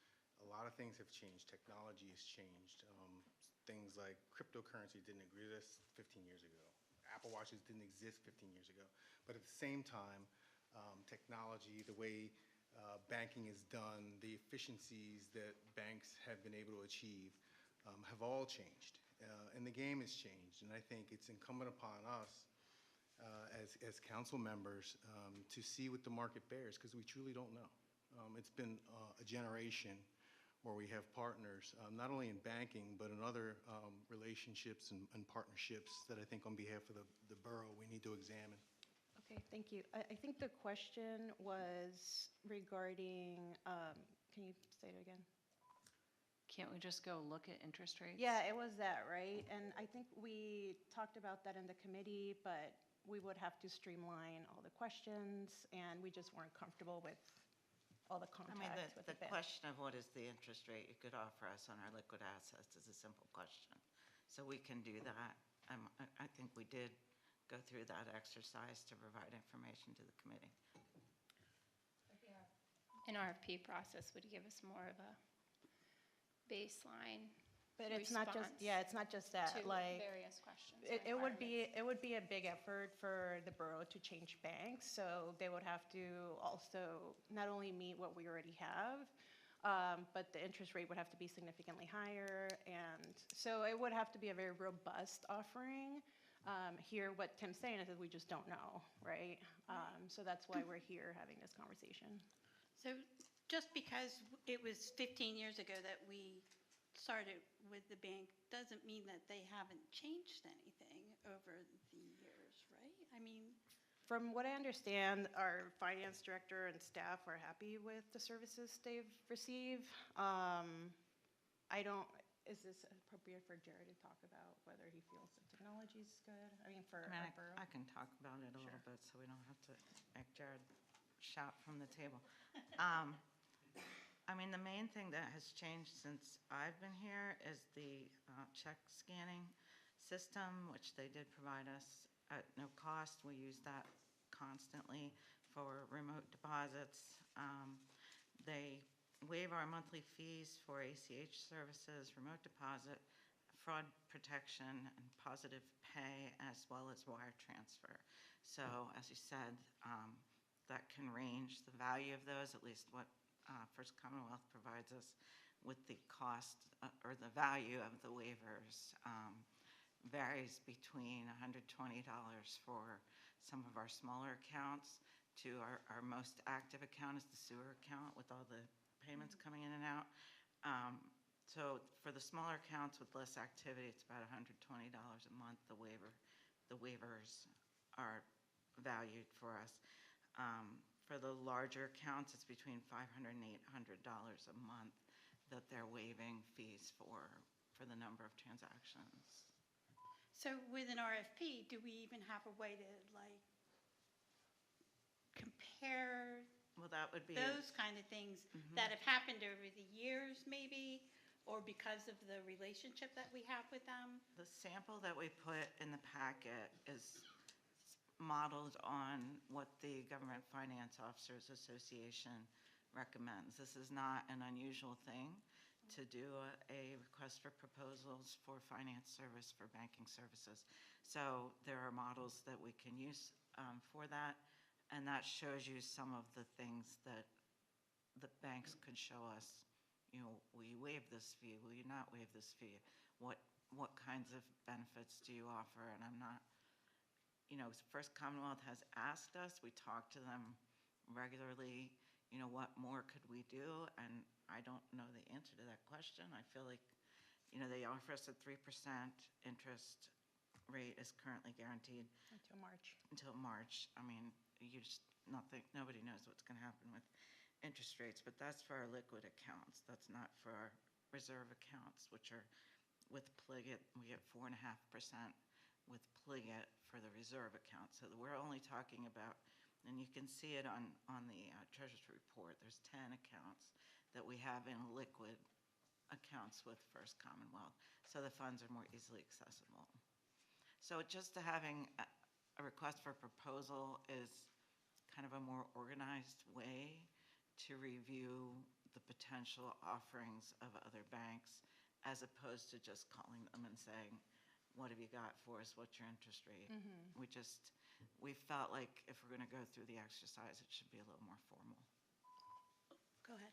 a lot of things have changed. Technology has changed. Things like cryptocurrency didn't exist 15 years ago. Apple Watches didn't exist 15 years ago. But at the same time, technology, the way banking is done, the efficiencies that banks have been able to achieve have all changed. And the game has changed. And I think it's incumbent upon us as council members to see what the market bears, because we truly don't know. It's been a generation where we have partners, not only in banking, but in other relationships and partnerships that I think on behalf of the borough we need to examine. Okay, thank you. I think the question was regarding, can you say it again? Can't we just go look at interest rates? Yeah, it was that, right? And I think we talked about that in the committee, but we would have to streamline all the questions, and we just weren't comfortable with all the contacts with the bank. The question of what is the interest rate you could offer us on our liquid assets is a simple question. So we can do that. I think we did go through that exercise to provide information to the committee. An RFP process would give us more of a baseline But it's not just, yeah, it's not just that, to like. various questions. It would be a big effort for the borough to change banks, so they would have to also not only meet what we already have, but the interest rate would have to be significantly higher, and so it would have to be a very robust offering. Here, what Tim's saying is that we just don't know, right? So that's why we're here having this conversation. So just because it was 15 years ago that we started with the bank doesn't mean that they haven't changed anything over the years, right? I mean, from what I understand, our finance director and staff are happy with the services they've received. Is this appropriate for Jared to talk about whether he feels the technology is good? I mean, for our borough? I can talk about it a little bit so we don't have to make Jared shout from the table. I mean, the main thing that has changed since I've been here is the check scanning system, which they did provide us at no cost. We use that constantly for remote deposits. They waive our monthly fees for ACH services, remote deposit fraud protection and positive pay, as well as wire transfer. So as you said, that can range, the value of those, at least what First Commonwealth provides us with the cost or the value of the waivers varies between $120 for some of our smaller accounts to our most active account is the sewer account with all the payments coming in and out. So for the smaller accounts with less activity, it's about $120 a month. The waivers are valued for us. For the larger accounts, it's between $500 and $800 a month that they're waiving fees for the number of transactions. So with an RFP, do we even have a way to like compare Well, that would be. those kind of things that have happened over the years maybe, or because of the relationship that we have with them? The sample that we put in the packet is modeled on what the Government Finance Officers Association recommends. This is not an unusual thing to do a request for proposals for finance service for banking services. So there are models that we can use for that, and that shows you some of the things that the banks could show us. You know, will you waive this fee? Will you not waive this fee? What kinds of benefits do you offer? And I'm not, you know, First Commonwealth has asked us, we talk to them regularly, you know, what more could we do? And I don't know the answer to that question. I feel like, you know, they offer us a 3% interest rate is currently guaranteed. Until March. Until March. I mean, nobody knows what's going to happen with interest rates, but that's for our liquid accounts. That's not for our reserve accounts, which are with Pliget, we get 4.5% with Pliget for the reserve account. So we're only talking about, and you can see it on the Treasurer's report, there's 10 accounts that we have in liquid accounts with First Commonwealth. So the funds are more easily accessible. So just having a request for proposal is kind of a more organized way to review the potential offerings of other banks, as opposed to just calling them and saying, what have you got for us? What's your interest rate? We felt like if we're going to go through the exercise, it should be a little more formal. Go ahead.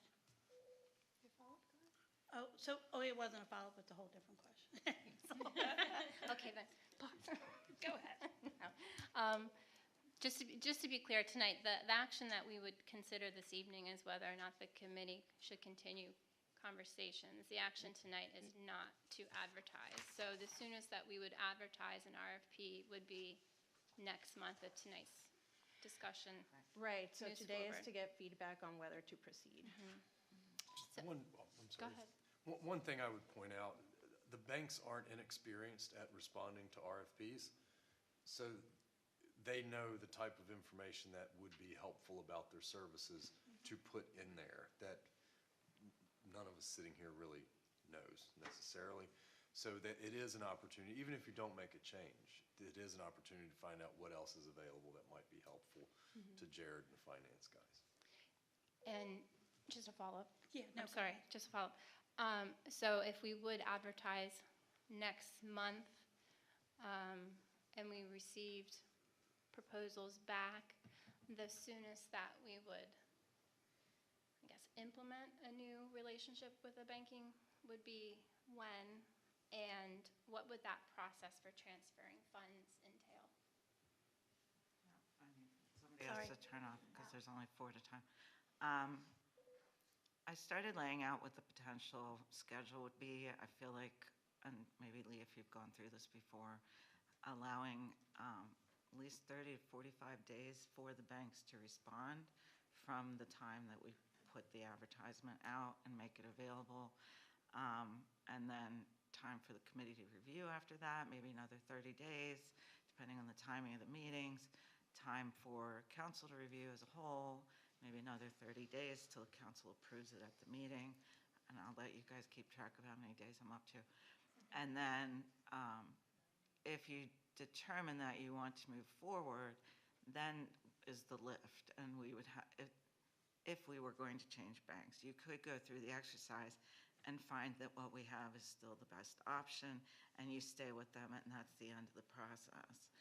Your follow-up? Go ahead. Oh, it wasn't a follow-up, it's a whole different question. Okay, then. Go ahead. No. Just to be clear, tonight, the action that we would consider this evening is whether or not the committee should continue conversations. The action tonight is not to advertise. So the soonest that we would advertise an RFP would be next month at tonight's discussion. Right, so Moves today is forward. to get feedback on whether to proceed. So- I'm Go sorry. ahead. One thing I would point out, the banks aren't inexperienced at responding to RFPs, so they know the type of information that would be helpful about their services to put in there that none of us sitting here really knows necessarily. So that it is an opportunity, even if you don't make a change, it is an opportunity to find out what else is available that might be helpful to Jared and the finance guys. And just a follow-up. Yeah, no, I'm sorry, just a follow-up. So if we would advertise next month, and we received proposals back, the soonest that we would, I guess, implement a new relationship with a banking would be when, and what would that process for transferring funds entail? I need somebody else to turn off because there's only 4 at a time. I started laying out what the potential schedule would be. I feel like, and maybe Lee, if you've gone through this before, allowing at least 30 to 45 days for the banks to respond from the time that we put the advertisement out and make it available. And then time for the committee to review after that, maybe another 30 days, depending on the timing of the meetings. Time for council to review as a whole, maybe another 30 days till the council approves it at the meeting. And I'll let you guys keep track of how many days I'm up to. And then if you determine that you want to move forward, then is the lift. And we would have, if we were going to change banks, you could go through the exercise and find that what we have is still the best option, and you stay with them, and that's the end of the process.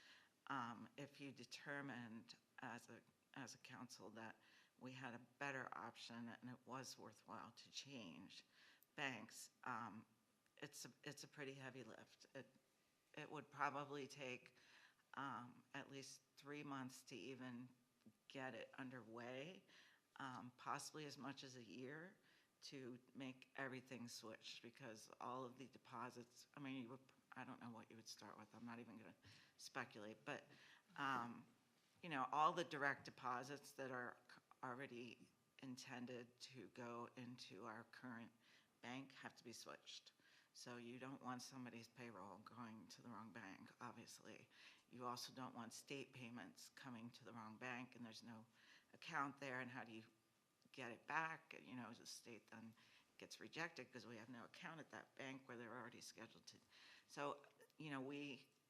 If you determined as a council that we had a better option and it was worthwhile to change banks, it's a pretty heavy lift. It would probably take at least 3 months to even get it underway, possibly as much as a year to make everything switch, because all of the deposits, I mean, I don't know what you would start with. I'm not even going to speculate, but all the direct deposits that are already intended to go into our current bank have to be switched. So you don't want somebody's payroll going to the wrong bank, obviously. You also don't want state payments coming to the wrong bank, and there's no account there, and how do you get it back? The state then gets rejected because we have no account at that bank where they're already scheduled to. So,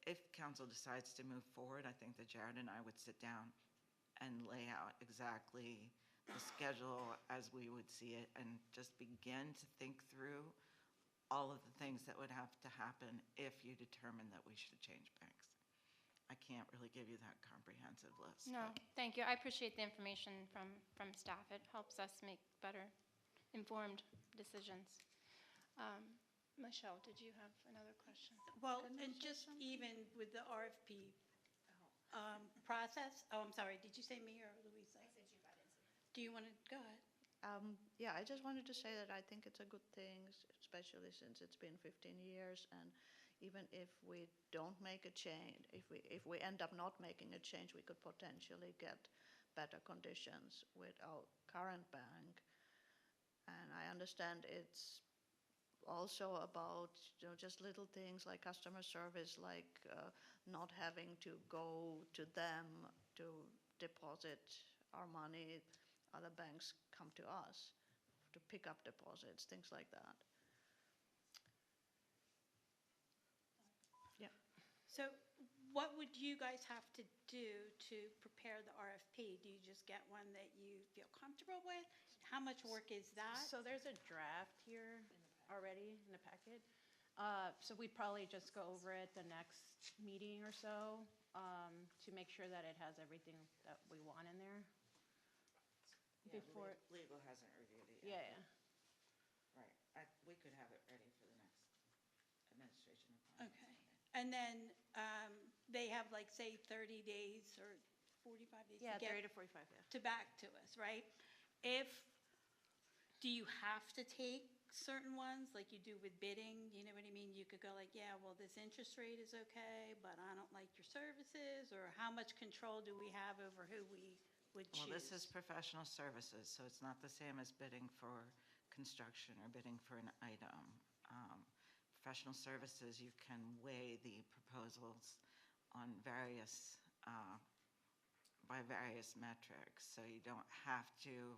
if council decides to move forward, I think that Jared and I would sit down and lay out exactly the schedule as we would see it, and just begin to think through all of the things that would have to happen if you determine that we should change banks. I can't really give you that comprehensive list. No, thank you. I appreciate the information from staff. It helps us make better informed decisions. Michelle, did you have another question? Well, and just even with the RFP process, I'm sorry, did you say me or Louisa? I said you got into it. Do you want to, go ahead. Yeah, I just wanted to say that I think it's a good thing, especially since it's been 15 years, and even if we don't make a change, if we end up not making a change, we could potentially get better conditions with our current bank. And I understand it's also about just little things like customer service, like not having to go to them to deposit our money. Other banks come to us to pick up deposits, things like that. Yeah. So what would you guys have to do to prepare the RFP? Do you just get one that you feel comfortable with? How much work is that? So there's a draft here already in the packet. So we'd probably just go over it the next meeting or so to make sure that it has everything that we want in there. Before. Legal hasn't reviewed it Yeah, yet. yeah. Right. We could have it ready for the next administration. Okay. And then they have like, say, 30 days or 45 days Yeah, to 30 get to 45, yeah. to back to us, right? Do you have to take certain ones like you do with bidding? You know what I mean? You could go like, yeah, well, this interest rate is okay, but I don't like your services, or how much control do we have over who we would choose? Well, this is professional services, so it's not the same as bidding for construction or bidding for an item. Professional services, you can weigh the proposals on various, by various metrics, so you don't have to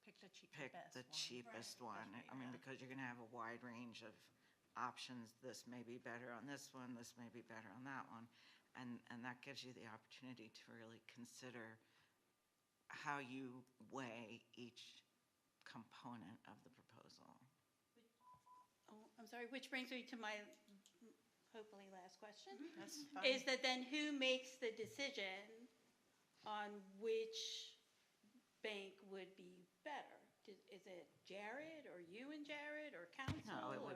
Pick the pick the cheapest one. I mean, because you're going to have a wide range of options. This may be better on this one, this may be better on that one. And that gives you the opportunity to really consider how you weigh each component of the proposal. Oh, I'm sorry, which brings me to my hopefully last question. That's fine. Is that then who makes the decision on which bank would be better? Is it Jared, or you and Jared, or council? No, it or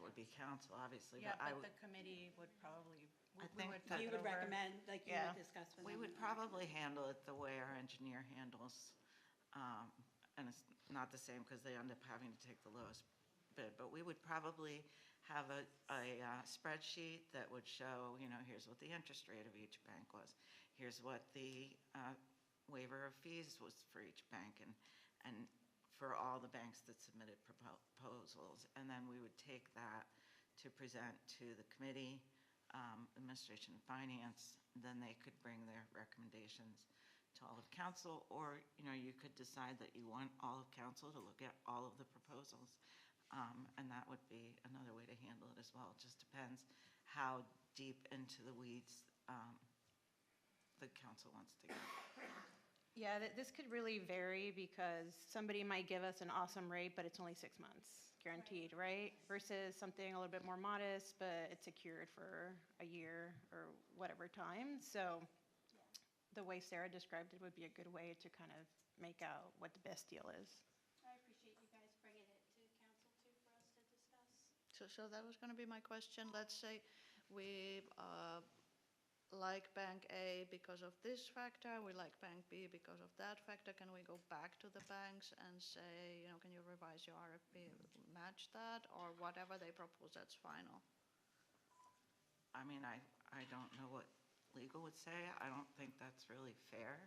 would be council, obviously. Yeah, I but would- the committee would probably, I we think would that- talk You it would over. recommend, like you Yeah. would discuss with them? We would probably handle it the way our engineer handles, and it's not the same because they end up having to take the lowest bid, but we would probably have a spreadsheet that would show, here's what the interest rate of each bank was, here's what the waiver of fees was for each bank, and for all the banks that submitted proposals, and then we would take that to present to the committee, administration and finance, then they could bring their recommendations to all of council, or, you could decide that you want all of council to look at all of the proposals, and that would be another way to handle it as well. It just depends how deep into the weeds the council wants to go. Yeah, this could really vary because somebody might give us an awesome rate, but it's only 6 months. guaranteed, right? Versus something a little bit more modest, but it's secured for a year or whatever time. So the way Sarah described it would be a good way to kind of make out what the best deal is. I appreciate you guys bringing it to council too for us to discuss. So that was going to be my question. Let's say we like Bank A because of this factor, we like Bank B because of that factor. Can we go back to the banks and say, can you revise your RFP, match that, or whatever they propose, that's final? I mean, I don't know what legal would say. I don't think that's really fair,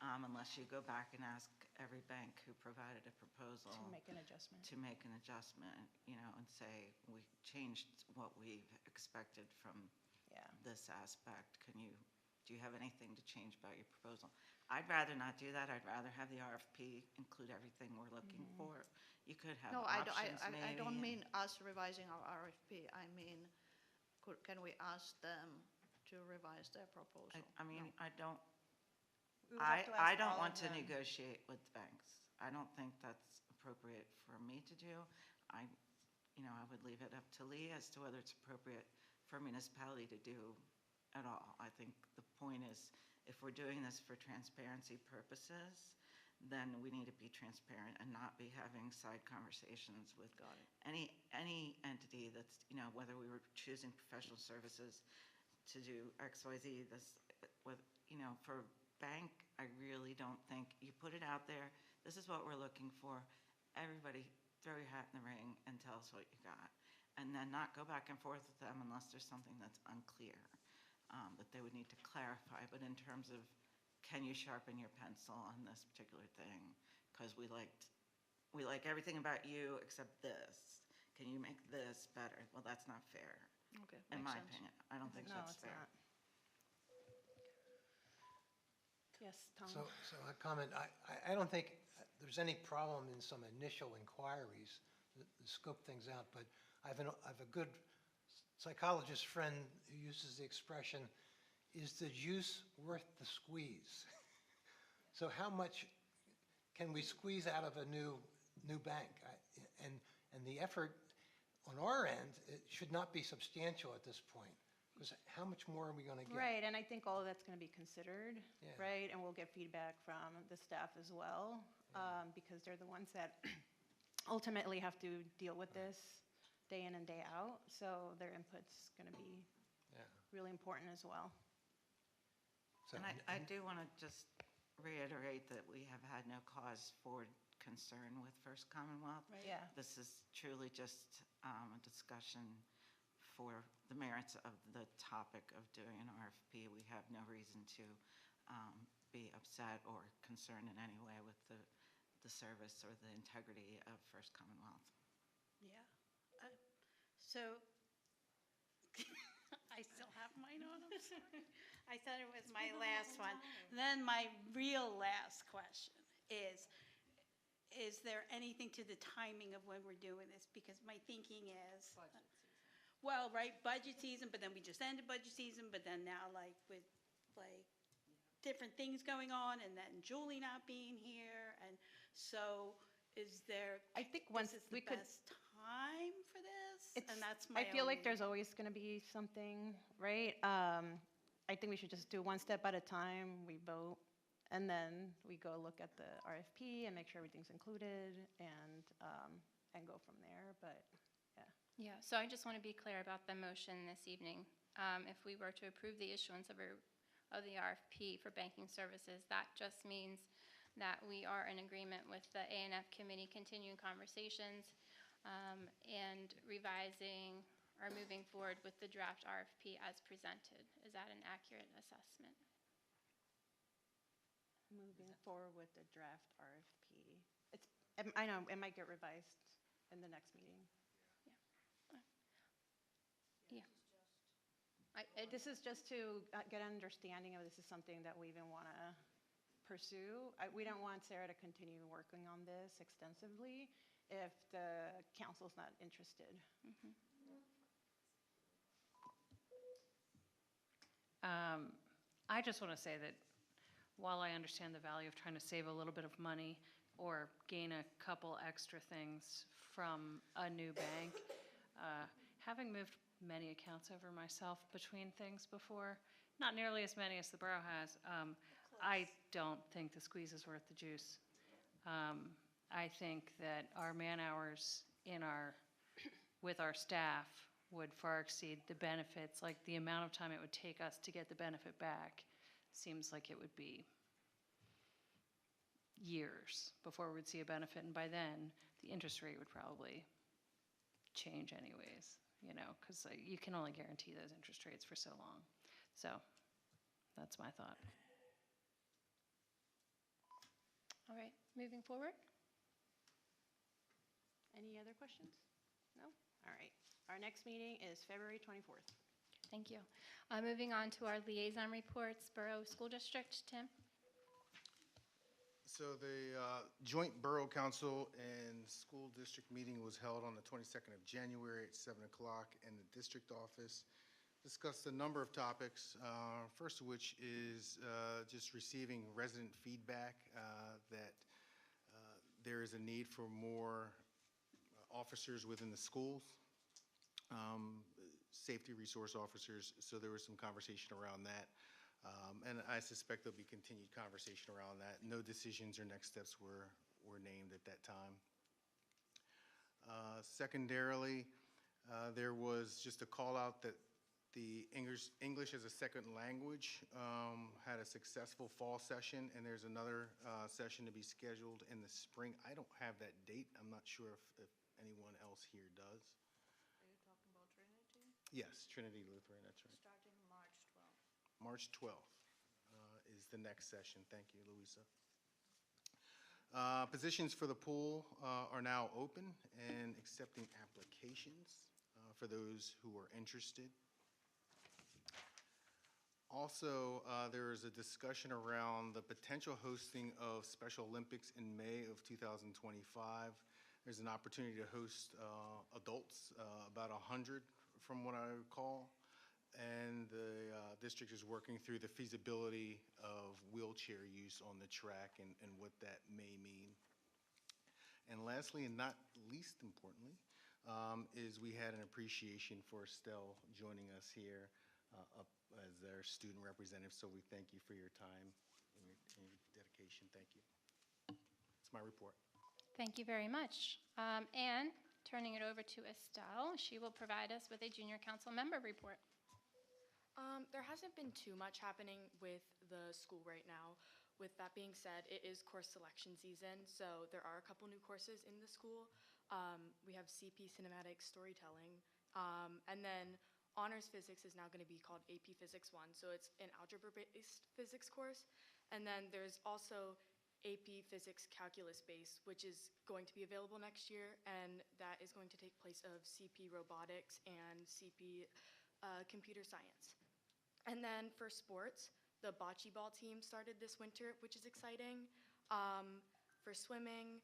unless you go back and ask every bank who provided a proposal. To make an adjustment. To make an adjustment, and say, we changed what we've expected from this aspect. Do you have anything to change about your proposal? I'd rather not do that. I'd rather have the RFP include everything we're looking for. You could have No, options maybe. I don't mean us revising our RFP. I mean, can we ask them to revise their proposal? I mean, No. We would have to ask I don't all want of to them. negotiate with banks. I don't think that's appropriate for me to do. I would leave it up to Lee as to whether it's appropriate for a municipality to do at all. I think the point is, if we're doing this for transparency purposes, then we need to be transparent and not be having side conversations with any entity that's, whether we were choosing professional services to do X, Y, Z, for bank, I really don't think, you put it out there, this is what we're looking for, everybody throw your hat in the ring and tell us what you got. And then not go back and forth with them unless there's something that's unclear, that they would need to clarify. But in terms of, can you sharpen your pencil on this particular thing? Because we like everything about you except this. Can you make this better? Well, that's not fair, Okay, in makes my sense. opinion. I don't think No, that's it's fair. not. Yes, Tom? So a comment, I don't think there's any problem in some initial inquiries to scope things out, but I have a good psychologist friend who uses the expression, is the juice worth the squeeze? So how much can we squeeze out of a new bank? And the effort on our end, it should not be substantial at this point, because how much more are we going to get? Right, and I think all of that's going to be considered, Yeah. right? And we'll get feedback from the staff as well, because they're the ones that ultimately have to deal with this day in and day out. So their input's going to be really important as well. So- And I do want to just reiterate that we have had no cause for concern with First Commonwealth. Right. Yeah. This is truly just a discussion for the merits of the topic of doing an RFP. We have no reason to be upset or concerned in any way with the service or the integrity of First Commonwealth. Yeah. So, I still have mine on, I'm sorry. I thought it was my last one. Then my real last question is there anything to the timing of when we're doing this? Because my thinking is. Budget season. Well, right, budget season, but then we just ended budget season, but then now with different things going on, and then Julie not being here, and so is there. I think once this is we the could. best time for this? And that's my I feel like only- there's always going to be something, right? I think we should just do one step at a time. We vote, and then we go look at the RFP and make sure everything's included, and go from there. But Yeah, so I just want to be clear about the motion this evening. If we were to approve the issuance of the RFP for banking services, that just means that we are in agreement with the A&F committee continuing conversations and revising or moving forward with the draft RFP as presented. Is that an accurate assessment? moving forward with the draft RFP. I know, it might get revised in the next meeting. Yeah. This is just to get an understanding of this is something that we even want to pursue. We don't want Sarah to continue working on this extensively if the council's not interested. I just want to say that while I understand the value of trying to save a little bit of money, or gain a couple extra things from a new bank. Having moved many accounts over myself between things before, not nearly as many as the borough has, I don't think the squeeze is worth the juice. I think that our man-hours with our staff would far exceed the benefits, like the amount of time it would take us to get the benefit back seems like it would be years before we'd see a benefit, and by then, the interest rate would probably change anyways, because you can only guarantee those interest rates for so long. So, that's my thought. All right, moving forward. Any other questions? No? All right. Our next meeting is February 24th. Thank you. Moving on to our liaison reports, Borough School District, Tim? So the joint Borough Council and School District meeting was held on the 22nd of January at 7 o'clock in the district office. Discussed a number of topics, first of which is just receiving resident feedback that there is a need for more officers within the schools, safety resource officers, so there was some conversation around that. And I suspect there'll be continued conversation around that. No decisions or next steps were named at that time. Secondarily, there was just a call out that the English as a second language had a successful fall session, and there's another session to be scheduled in the spring. I don't have that date. I'm not sure if anyone else here does. Are you talking about Trinity? Yes, Trinity Lutheran, that's right. Starting March 12th. March 12th is the next session. Thank you, Louisa. Positions for the pool are now open and accepting applications for those who are interested. Also, there is a discussion around the potential hosting of Special Olympics in May of 2025. There's an opportunity to host adults, about 100 from what I recall. And the district is working through the feasibility of wheelchair use on the track and what that may mean. And lastly, and not least importantly, is we had an appreciation for Estelle joining us here up as their student representative. So we thank you for your time and your dedication. Thank you. That's my report. Thank you very much. And turning it over to Estelle, she will provide us with a junior council member report. There hasn't been too much happening with the school right now. With that being said, it is course selection season, so there are a couple new courses in the school. We have CP Cinematic Storytelling, and then Honors Physics is now going to be called AP Physics 1, so it's an algebra-based physics course. And then there's also AP Physics Calculus Base, which is going to be available next year, and that is going to take place of CP Robotics and CP Computer Science. And then for sports, the bocce ball team started this winter, which is exciting. For swimming,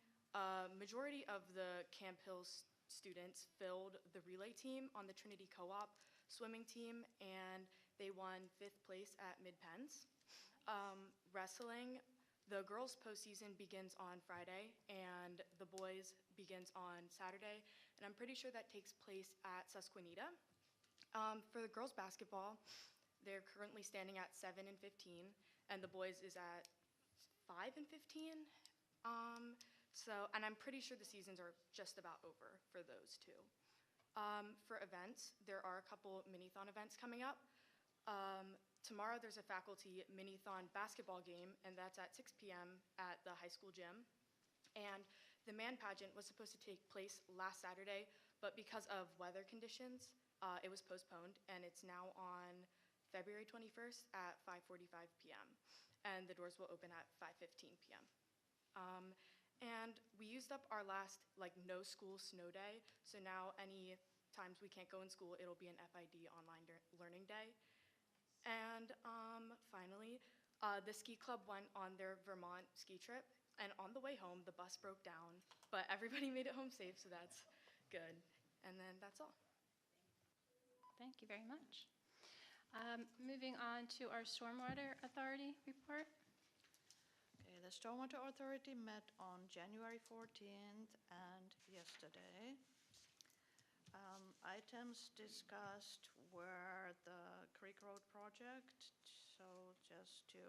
majority of the Camp Hill students filled the relay team on the Trinity Co-op swimming team, and they won 5th place at Mid-Penns. Wrestling, the girls' postseason begins on Friday, and the boys begins on Saturday, and I'm pretty sure that takes place at Susquehanna. For the girls' basketball, they're currently standing at 7 and 15, and the boys is at 5 and 15. And I'm pretty sure the seasons are just about over for those two. For events, there are a couple mini-thon events coming up. Tomorrow there's a faculty mini-thon basketball game, and that's at 6 p.m. at the high school gym. And the man pageant was supposed to take place last Saturday, but because of weather conditions, it was postponed, and it's now on February 21st at 5:45 p.m. And the doors will open at 5:15 p.m. And we used up our last no school snow day, so now any times we can't go in school, it'll be an FID online learning day. And finally, the ski club went on their Vermont ski trip, and on the way home, the bus broke down, but everybody made it home safe, so that's good. And then that's all. Thank you very much. Moving on to our Stormwater Authority report. Okay, the Stormwater Authority met on January 14th and yesterday. Items discussed were the Creek Road project. So just to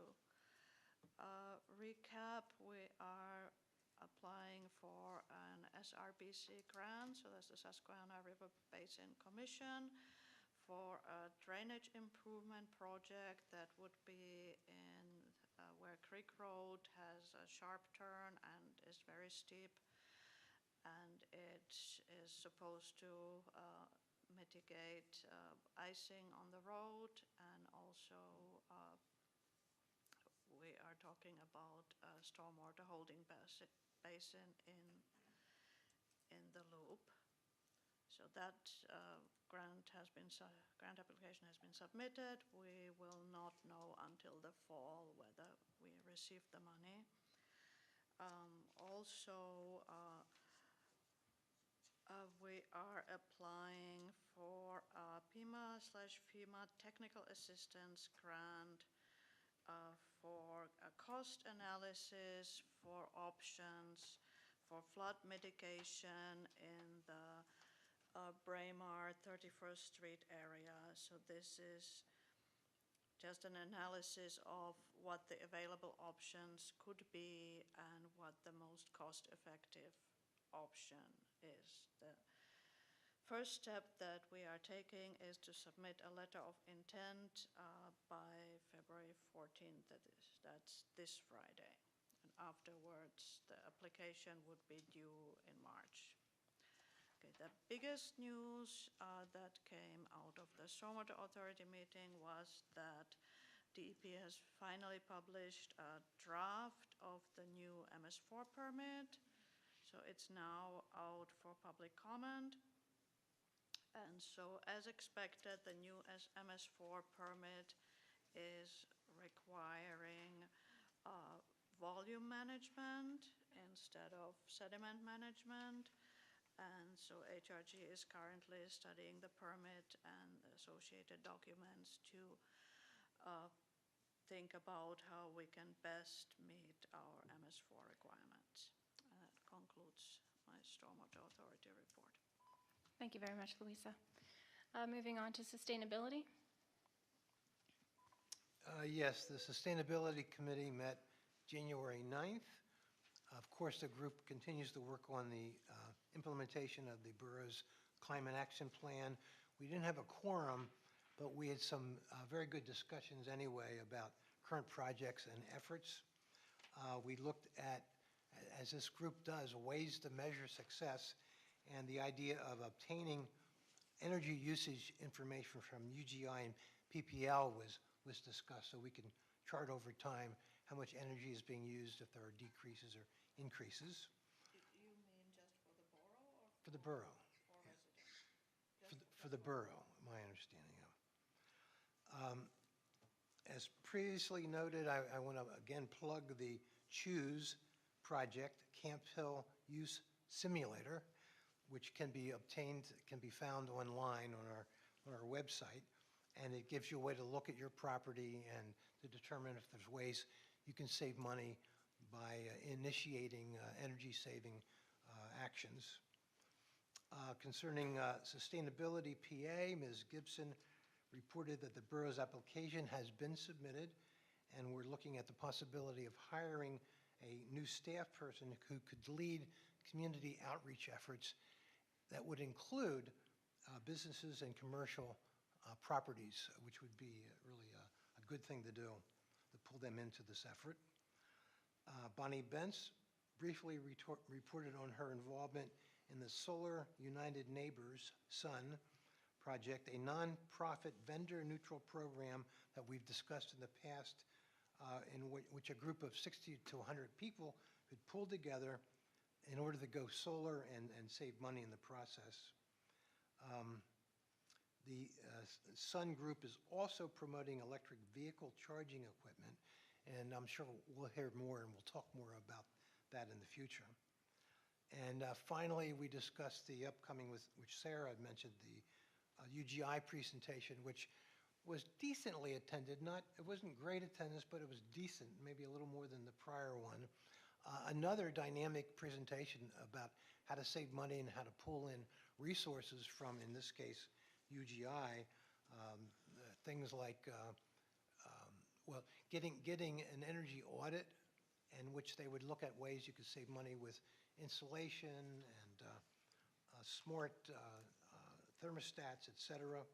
recap, we are applying for an SRBC grant, so that's the Susquehanna River Basin Commission, for a drainage improvement project that would be in where Creek Road has a sharp turn and is very steep, and it is supposed to mitigate icing on the road, and also we are talking about a stormwater holding basin in the loop. So that grant application has been submitted. We will not know until the fall whether we receive the money. Also, we are applying for a PEMA/FEMA technical assistance grant for a cost analysis for options for flood mitigation in the Braemar 31st Street area. So this is just an analysis of what the available options could be and what the most cost-effective option is. The first step that we are taking is to submit a letter of intent by February 14th. That's this Friday. And afterwards, the application would be due in March. Okay, the biggest news that came out of the Stormwater Authority meeting was that DEP has finally published a draft of the new MS4 permit. So it's now out for public comment. And so as expected, the new MS4 permit is requiring volume management instead of sediment management. And so HRG is currently studying the permit and the associated documents to think about how we can best meet our MS4 requirements. And that concludes my Stormwater Authority report. Thank you very much, Louisa. Moving on to sustainability. Yes, the Sustainability Committee met January 9th. Of course, the group continues to work on the implementation of the borough's climate action plan. We didn't have a quorum, but we had some very good discussions anyway about current projects and efforts. We looked at, as this group does, ways to measure success, and the idea of obtaining energy usage information from UGI and PPL was discussed, so we can chart over time how much energy is being used, if there are decreases or increases. You mean just for the borough or? For the borough. For residents? For the borough, my understanding of. As previously noted, I want to again plug the CHOOSE project, Camp Hill Use Simulator, which can be obtained, can be found online on our website. And it gives you a way to look at your property and to determine if there's ways you can save money by initiating energy-saving actions. Concerning sustainability PA, Ms. Gibson reported that the borough's application has been submitted, and we're looking at the possibility of hiring a new staff person who could lead community outreach efforts that would include businesses and commercial properties, which would be really a good thing to do, to pull them into this effort. Bonnie Bentz briefly reported on her involvement in the Solar United Neighbors, SUN project, a nonprofit vendor-neutral program that we've discussed in the past, in which a group of 60 to 100 people could pull together in order to go solar and save money in the process. The Sun Group is also promoting electric vehicle charging equipment, and I'm sure we'll hear more and we'll talk more about that in the future. And finally, we discussed the upcoming, which Sarah had mentioned, the UGI presentation, which was decently attended. It wasn't great attendance, but it was decent, maybe a little more than the prior one. Another dynamic presentation about how to save money and how to pull in resources from, in this case, UGI. Things like, well, getting an energy audit in which they would look at ways you could save money with insulation and smart thermostats, et cetera.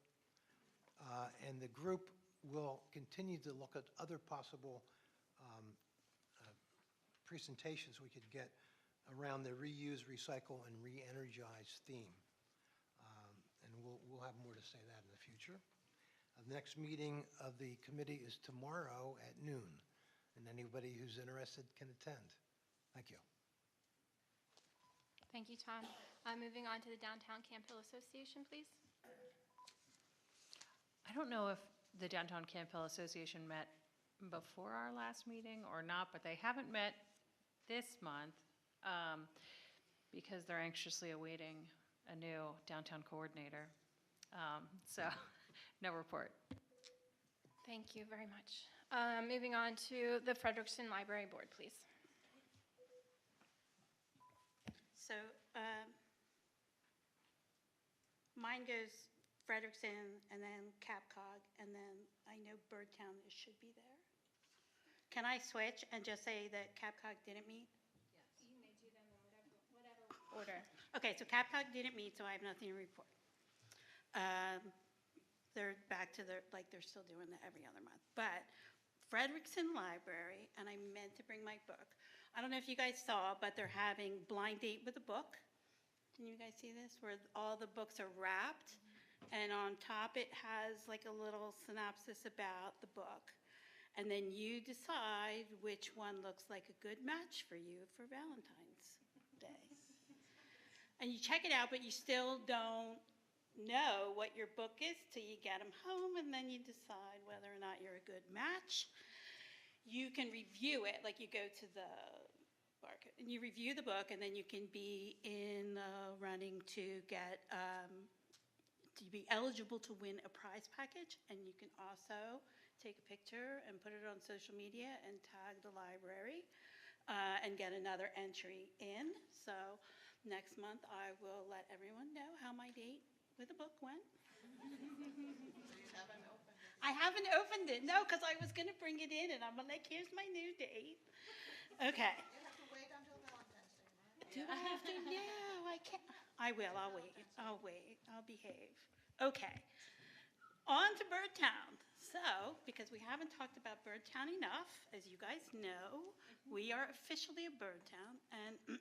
And the group will continue to look at other possible presentations we could get around the reuse, recycle, and re-energize theme. And we'll have more to say that in the future. The next meeting of the committee is tomorrow at noon, and anybody who's interested can attend. Thank you. Thank you, Tom. Moving on to the Downtown Camp Hill Association, please. I don't know if the Downtown Camp Hill Association met before our last meeting or not, but they haven't met this month because they're anxiously awaiting a new downtown coordinator. So, no report. Thank you very much. Moving on to the Frederickson Library Board, please. So mine goes Frederickson and then Capcog, and then I know Birdtown should be there. Can I switch and just say that Capcog didn't meet? Yes. You may do them in whatever order. Okay, so Capcog didn't meet, so I have nothing to report. They're back to their, like, they're still doing that every other month. But Frederickson Library, and I meant to bring my book. I don't know if you guys saw, but they're having blind date with a book. Can you guys see this? Where all the books are wrapped, and on top it has like a little synopsis about the book. And then you decide which one looks like a good match for you for Valentine's Day. And you check it out, but you still don't know what your book is till you get them home, and then you decide whether or not you're a good match. You can review it, like you go to the market and you review the book, and then you can be in the running to get to be eligible to win a prize package. And you can also take a picture and put it on social media and tag the library and get another entry in. So next month I will let everyone know how my date with the book went. I haven't opened it, no, because I was going to bring it in, and I'm like, here's my new date. Okay. You have to wait until Valentine's Day, right? Do I have to? No, I can't. I will. I'll wait. I'll wait. I'll behave. Okay. On to Birdtown. So, because we haven't talked about Birdtown enough, as you guys know, we are officially a Birdtown, and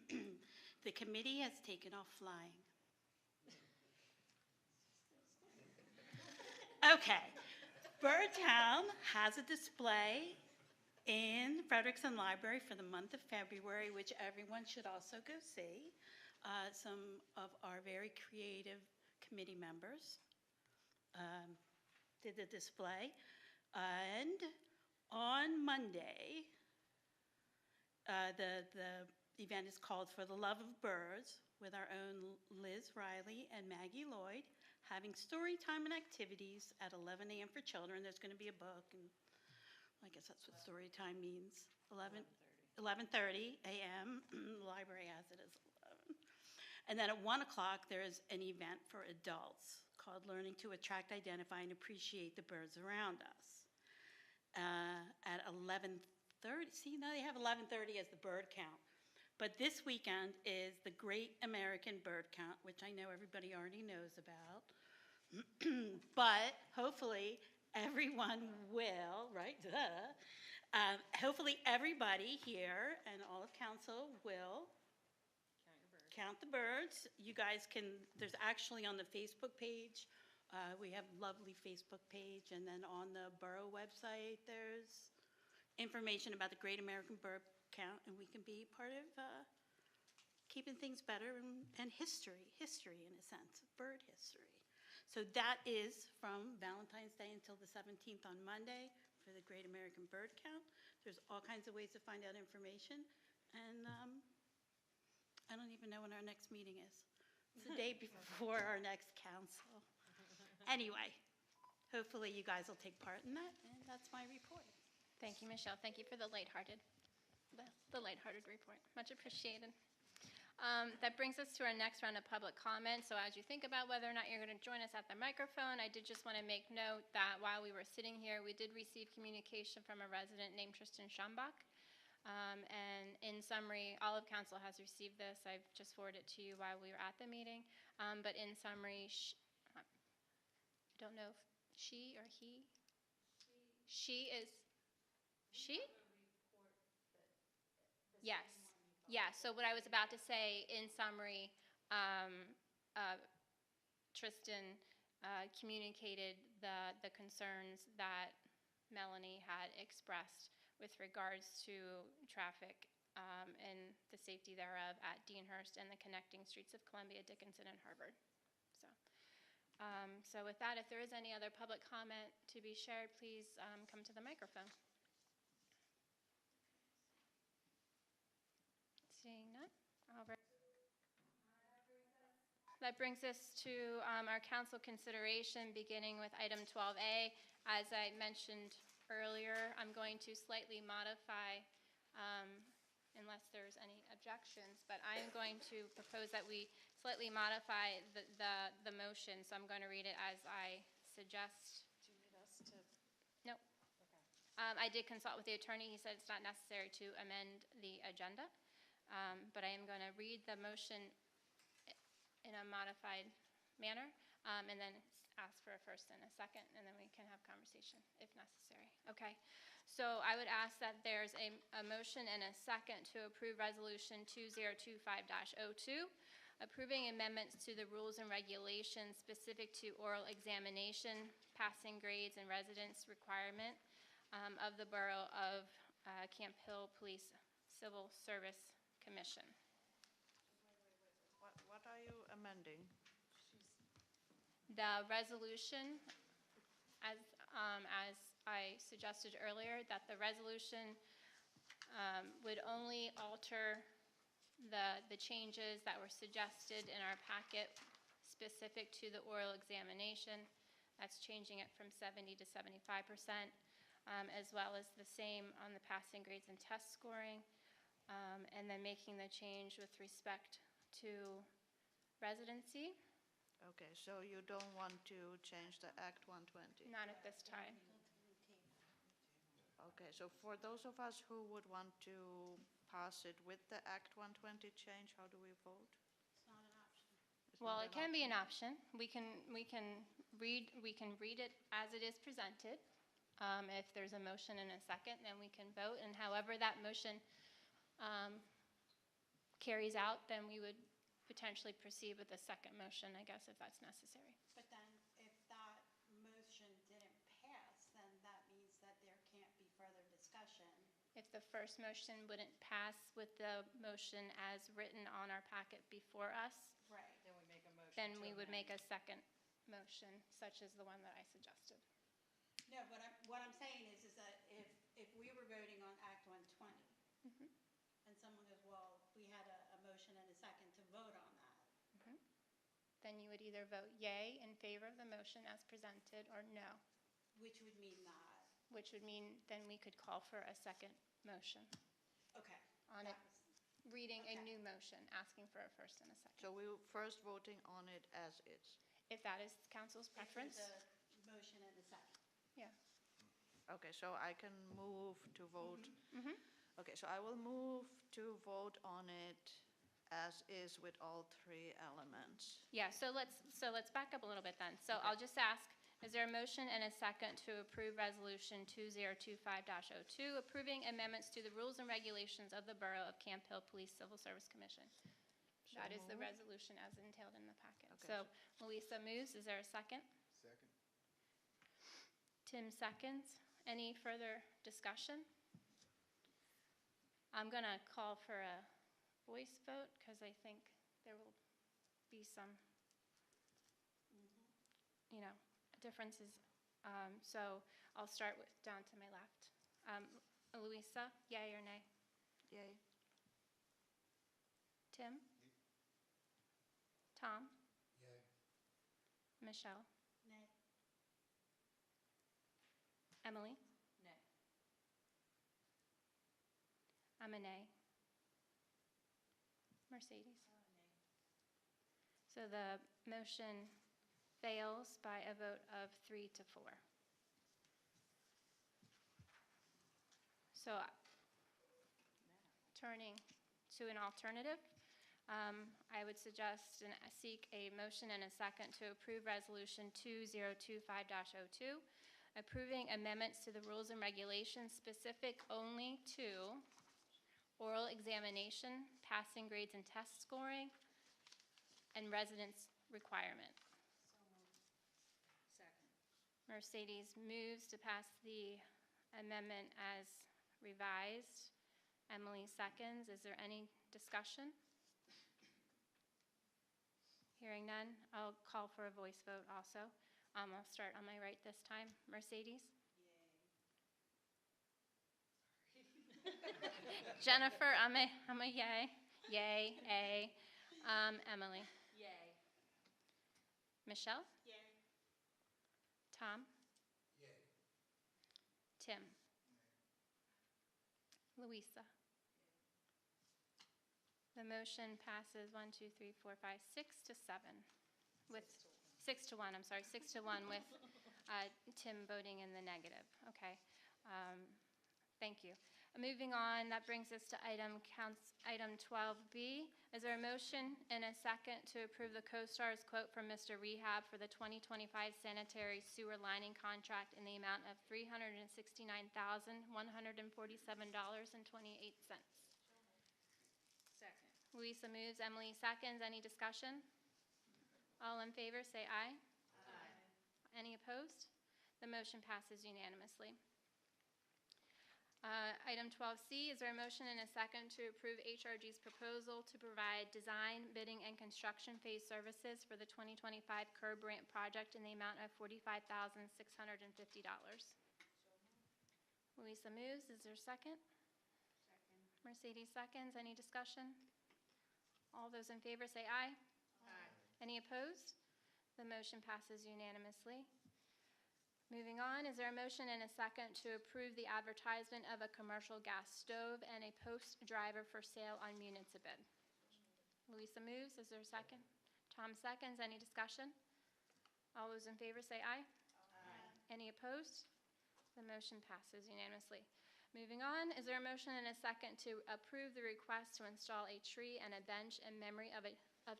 the committee has taken off flying. Okay. Birdtown has a display in Frederickson Library for the month of February, which everyone should also go see. Some of our very creative committee members did the display. And on Monday, the event is called For the Love of Birds, with our own Liz Riley and Maggie Lloyd having story time and activities at 11 a.m. for children. There's going to be a book, and I guess that's what story time means. 11:30 a.m. The library has it as 11. And then at 1 o'clock, there is an event for adults called Learning to Attract, Identify, and Appreciate the Birds Around Us. At 11:30, see, now they have 11:30 as the bird count. But this weekend is the Great American Bird Count, which I know everybody already knows about. But hopefully everyone will, right? Hopefully everybody here and all of council will count the birds. You guys can, there's actually on the Facebook page, we have a lovely Facebook page, and then on the borough website, there's information about the Great American Bird Count, and we can be part of keeping things better and history in a sense, bird history. So that is from Valentine's Day until the 17th on Monday for the Great American Bird Count. There's all kinds of ways to find out information, and I don't even know when our next meeting is. It's the day before our next council. Anyway, hopefully you guys will take part in that, and that's my report. Thank you, Michelle. Thank you for the lighthearted report. Much appreciated. That brings us to our next round of public comment. So as you think about whether or not you're going to join us at the microphone, I did just want to make note that while we were sitting here, we did receive communication from a resident named Tristan Schambach. And in summary, all of council has received this. I've just forwarded it to you while we were at the meeting. But in summary, I don't know if she or he? She is, she? Yes. Yeah, so what I was about to say, in summary, Tristan communicated the concerns that Melanie had expressed with regards to traffic and the safety thereof at Deanhurst and the connecting streets of Columbia, Dickinson, and Harvard. So with that, if there is any other public comment to be shared, please come to the microphone. Seeing none, that brings us to our council consideration, beginning with item 12A. As I mentioned earlier, I'm going to slightly modify, unless there's any objections, but I am going to propose that we slightly modify the motion, so I'm going to read it as I suggest. Do you need us to? No. I did consult with the attorney. He said it's not necessary to amend the agenda. But I am going to read the motion in a modified manner, and then ask for a first and a second, and then we can have conversation if necessary. Okay. So I would ask that there's a motion and a second to approve Resolution 2025-02, approving amendments to the rules and regulations specific to oral examination, passing grades, and residence requirement of the Borough of Camp Hill Police Civil Service Commission. What are you amending? The resolution, as I suggested earlier, that the resolution would only alter the changes that were suggested in our packet specific to the oral examination. That's changing it from 70 to 75%, as well as the same on the passing grades and test scoring. And then making the change with respect to residency. Okay, so you don't want to change the Act 120? Not at this time. Okay, so for those of us who would want to pass it with the Act 120 change, how do we vote? It's not an option. Well, it can be an option. We can read it as it is presented. If there's a motion and a second, then we can vote. And however that motion carries out, then we would potentially proceed with a second motion, I guess, if that's necessary. But then if that motion didn't pass, then that means that there can't be further discussion. If the first motion wouldn't pass with the motion as written on our packet before us, Right. then we would make a second motion, such as the one that I suggested. No, what I'm saying is that if we were voting on Act 120, and someone goes, well, we had a motion and a second to vote on that. Then you would either vote yay in favor of the motion as presented or no. Which would mean that? Which would mean then we could call for a second motion. Okay. On it, reading a new motion, asking for a first and a second. So we're first voting on it as is? If that is council's preference. If there's a motion and a second. Yeah. Okay, so I can move to vote. Okay, so I will move to vote on it as is with all three elements. Yeah, so let's back up a little bit then. So I'll just ask, is there a motion and a second to approve Resolution 2025-02, approving amendments to the rules and regulations of the Borough of Camp Hill Police Civil Service Commission? That is the resolution as entailed in the packet. Okay, So Louisa moves. Is there a second? Second. Tim seconds. Any further discussion? I'm going to call for a voice vote because I think there will be some, differences. So I'll start with down to my left. Louisa, yay or nay? Yay. Tim? Tom? Yay. Michelle? Nay. Emily? Nay. I'm a nay. Mercedes? So the motion fails by a vote of 3 to 4. So turning to an alternative, I would suggest and seek a motion and a second to approve Resolution 2025-02, approving amendments to the rules and regulations specific only to oral examination, passing grades and test scoring, and residence requirement. Second. Mercedes moves to pass the amendment as revised. Emily seconds. Is there any discussion? Hearing none, I'll call for a voice vote also. I'll start on my right this time. Mercedes? Jennifer, I'm a yay. Yay, A. Emily? Yay. Michelle? Yay. Tom? Yay. Tim? Louisa? The motion passes 1, 2, 3, 4, 5, 6 to 7. With 6 to 1, I'm sorry, 6 to 1 with Tim voting in the negative. Okay. Thank you. Moving on, that brings us to item 12B. Is there a motion and a second to approve the CoStar's quote from Mr. Rehab for the 2025 sanitary sewer lining contract in the amount of $369,147.28? Second. Louisa moves, Emily seconds. Any discussion? All in favor, say aye. Aye. Any opposed? The motion passes unanimously. Item 12C, is there a motion and a second to approve HRG's proposal to provide design, bidding, and construction phase services for the 2025 curb ramp project in the amount of $45,650? Louisa moves. Is there a second? Second. Mercedes seconds. Any discussion? All those in favor say aye. Aye. Any opposed? The motion passes unanimously. Moving on, is there a motion and a second to approve the advertisement of a commercial gas stove and a post driver for sale on Municipid? Louisa moves. Is there a second? Tom seconds. Any discussion? All those in favor say aye. Aye. Any opposed? The motion passes unanimously. Moving on, is there a motion and a second to approve the request to install a tree and a bench in memory of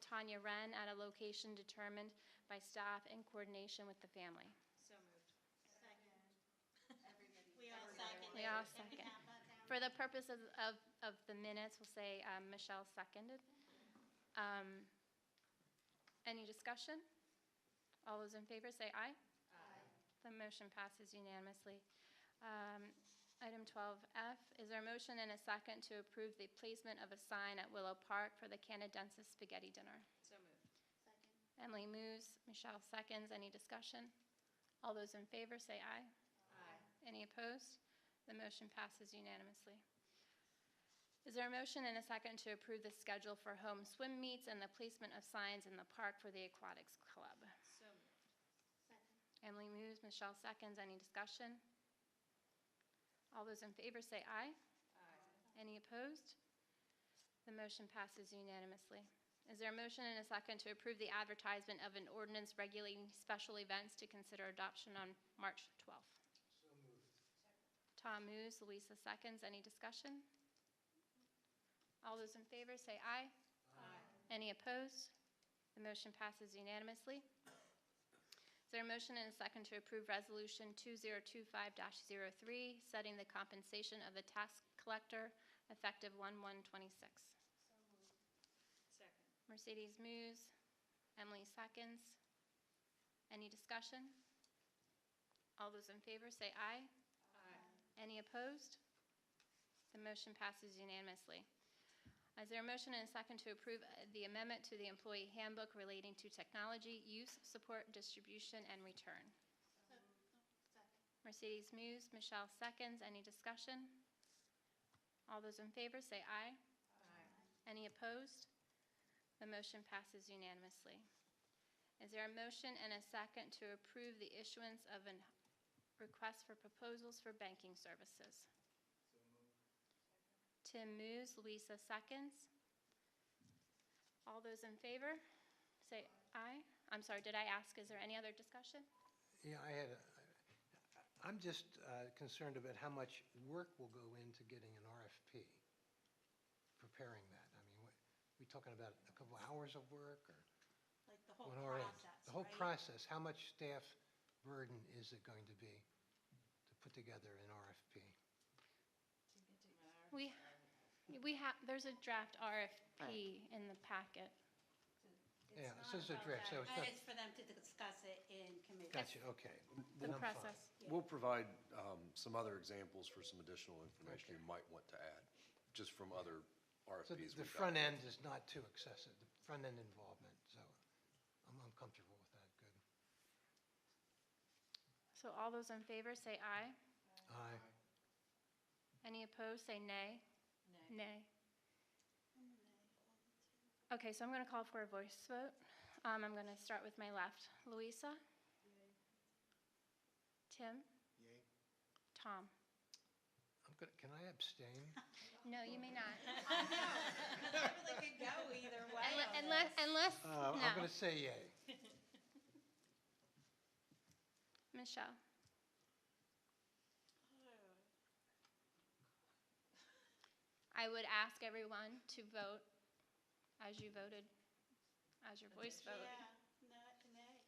Tanya Wren at a location determined by staff in coordination with the family? So moved. Everybody. We all second. For the purpose of the minutes, we'll say Michelle seconded. Any discussion? All those in favor say aye. Aye. The motion passes unanimously. Item 12F, is there a motion and a second to approve the placement of a sign at Willow Park for the Canadensis Spaghetti Dinner? So moved. Emily moves, Michelle seconds. Any discussion? All those in favor say aye. Aye. Any opposed? The motion passes unanimously. Is there a motion and a second to approve the schedule for home swim meets and the placement of signs in the park for the Aquatics Club? So moved. Emily moves, Michelle seconds. Any discussion? All those in favor say aye. Aye. Any opposed? The motion passes unanimously. Is there a motion and a second to approve the advertisement of an ordinance regulating special events to consider adoption on March 12th? So moved. Tom moves, Louisa seconds. Any discussion? All those in favor say aye. Aye. Any opposed? The motion passes unanimously. Is there a motion and a second to approve Resolution 2025-03, setting the compensation of the tax collector effective 1/1/26? Second. Mercedes moves, Emily seconds. Any discussion? All those in favor say aye. Aye. Any opposed? The motion passes unanimously. Is there a motion and a second to approve the amendment to the employee handbook relating to technology, use, support, distribution, and return? Mercedes moves, Michelle seconds. Any discussion? All those in favor say aye. Aye. Any opposed? The motion passes unanimously. Is there a motion and a second to approve the issuance of an request for proposals for banking services. Tim moves, Louisa seconds. All those in favor, say aye. I'm sorry, did I ask, is there any other discussion? Yeah, I'm just concerned about how much work will go into getting an RFP, preparing that. I mean, we talking about a couple hours of work or? Like the whole on our end? process, The whole right? process, how much staff burden is it going to be to put together an RFP? We have, there's a draft RFP in the packet. Yeah, it says a draft, so it's not, It's for them to discuss it in committee. gotcha, okay. The Then I'm fine. process. We'll provide some other examples for some additional information you might want to add, just from other So RFPs. the we've front got. end is not too excessive, the front end involvement, so I'm comfortable with that, good. So all those in favor, say aye. Aye. Any opposed, say nay. Nay. Okay, so I'm going to call for a voice vote. I'm going to start with my left. Louisa? Tim? Yay. Tom? Can I abstain? No, you may not. I know, because I really could go either way on this. Unless, I'm no. going to say yay. Michelle? I would ask everyone to vote as you voted, as your voice vote. Yeah, nay.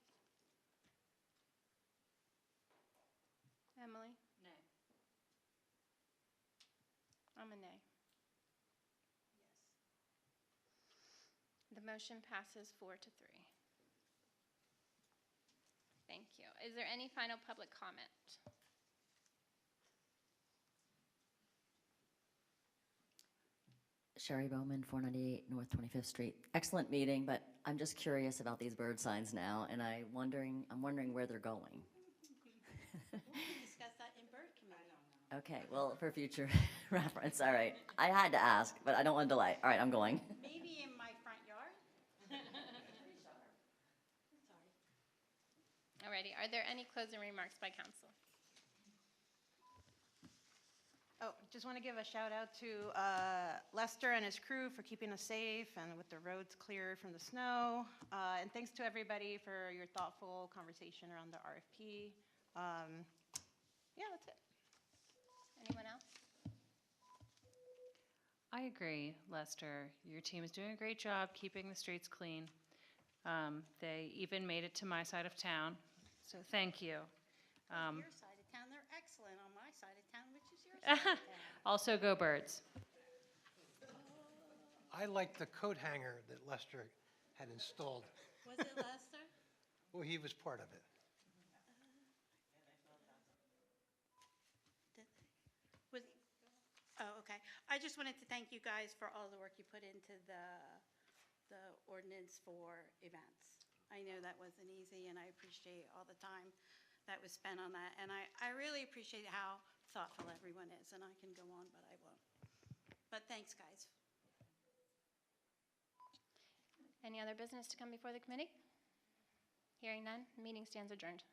Emily? Nay. I'm a nay. The motion passes 4-3. Thank you. Is there any final public comment? Sherry Bowman, 498 North 25th Street. Excellent meeting, but I'm just curious about these bird signs now, and I'm wondering where they're going. We can discuss that in bird committee. Okay, well, for future reference, all right. I had to ask, but I don't want to delay. All right, I'm going. Maybe in my front yard? Alrighty, are there any closing remarks by council? Oh, just want to give a shout out to Lester and his crew for keeping us safe and with the roads clear from the snow. And thanks to everybody for your thoughtful conversation around the RFP. Yeah, that's it. Anyone else? I agree, Lester. Your team is doing a great job keeping the streets clean. They even made it to my side of town, so thank you. On your side of town, they're excellent. On my side of town, which is your side of town. Also, go Birds. I like the coat hanger that Lester had installed. Was it Lester? Well, he was part of it. Oh, okay. I just wanted to thank you guys for all the work you put into the ordinance for events. I know that wasn't easy, and I appreciate all the time that was spent on that. And I really appreciate how thoughtful everyone is, and I can go on, but I won't. But thanks, guys. Any other business to come before the committee? Hearing none, meeting stands adjourned.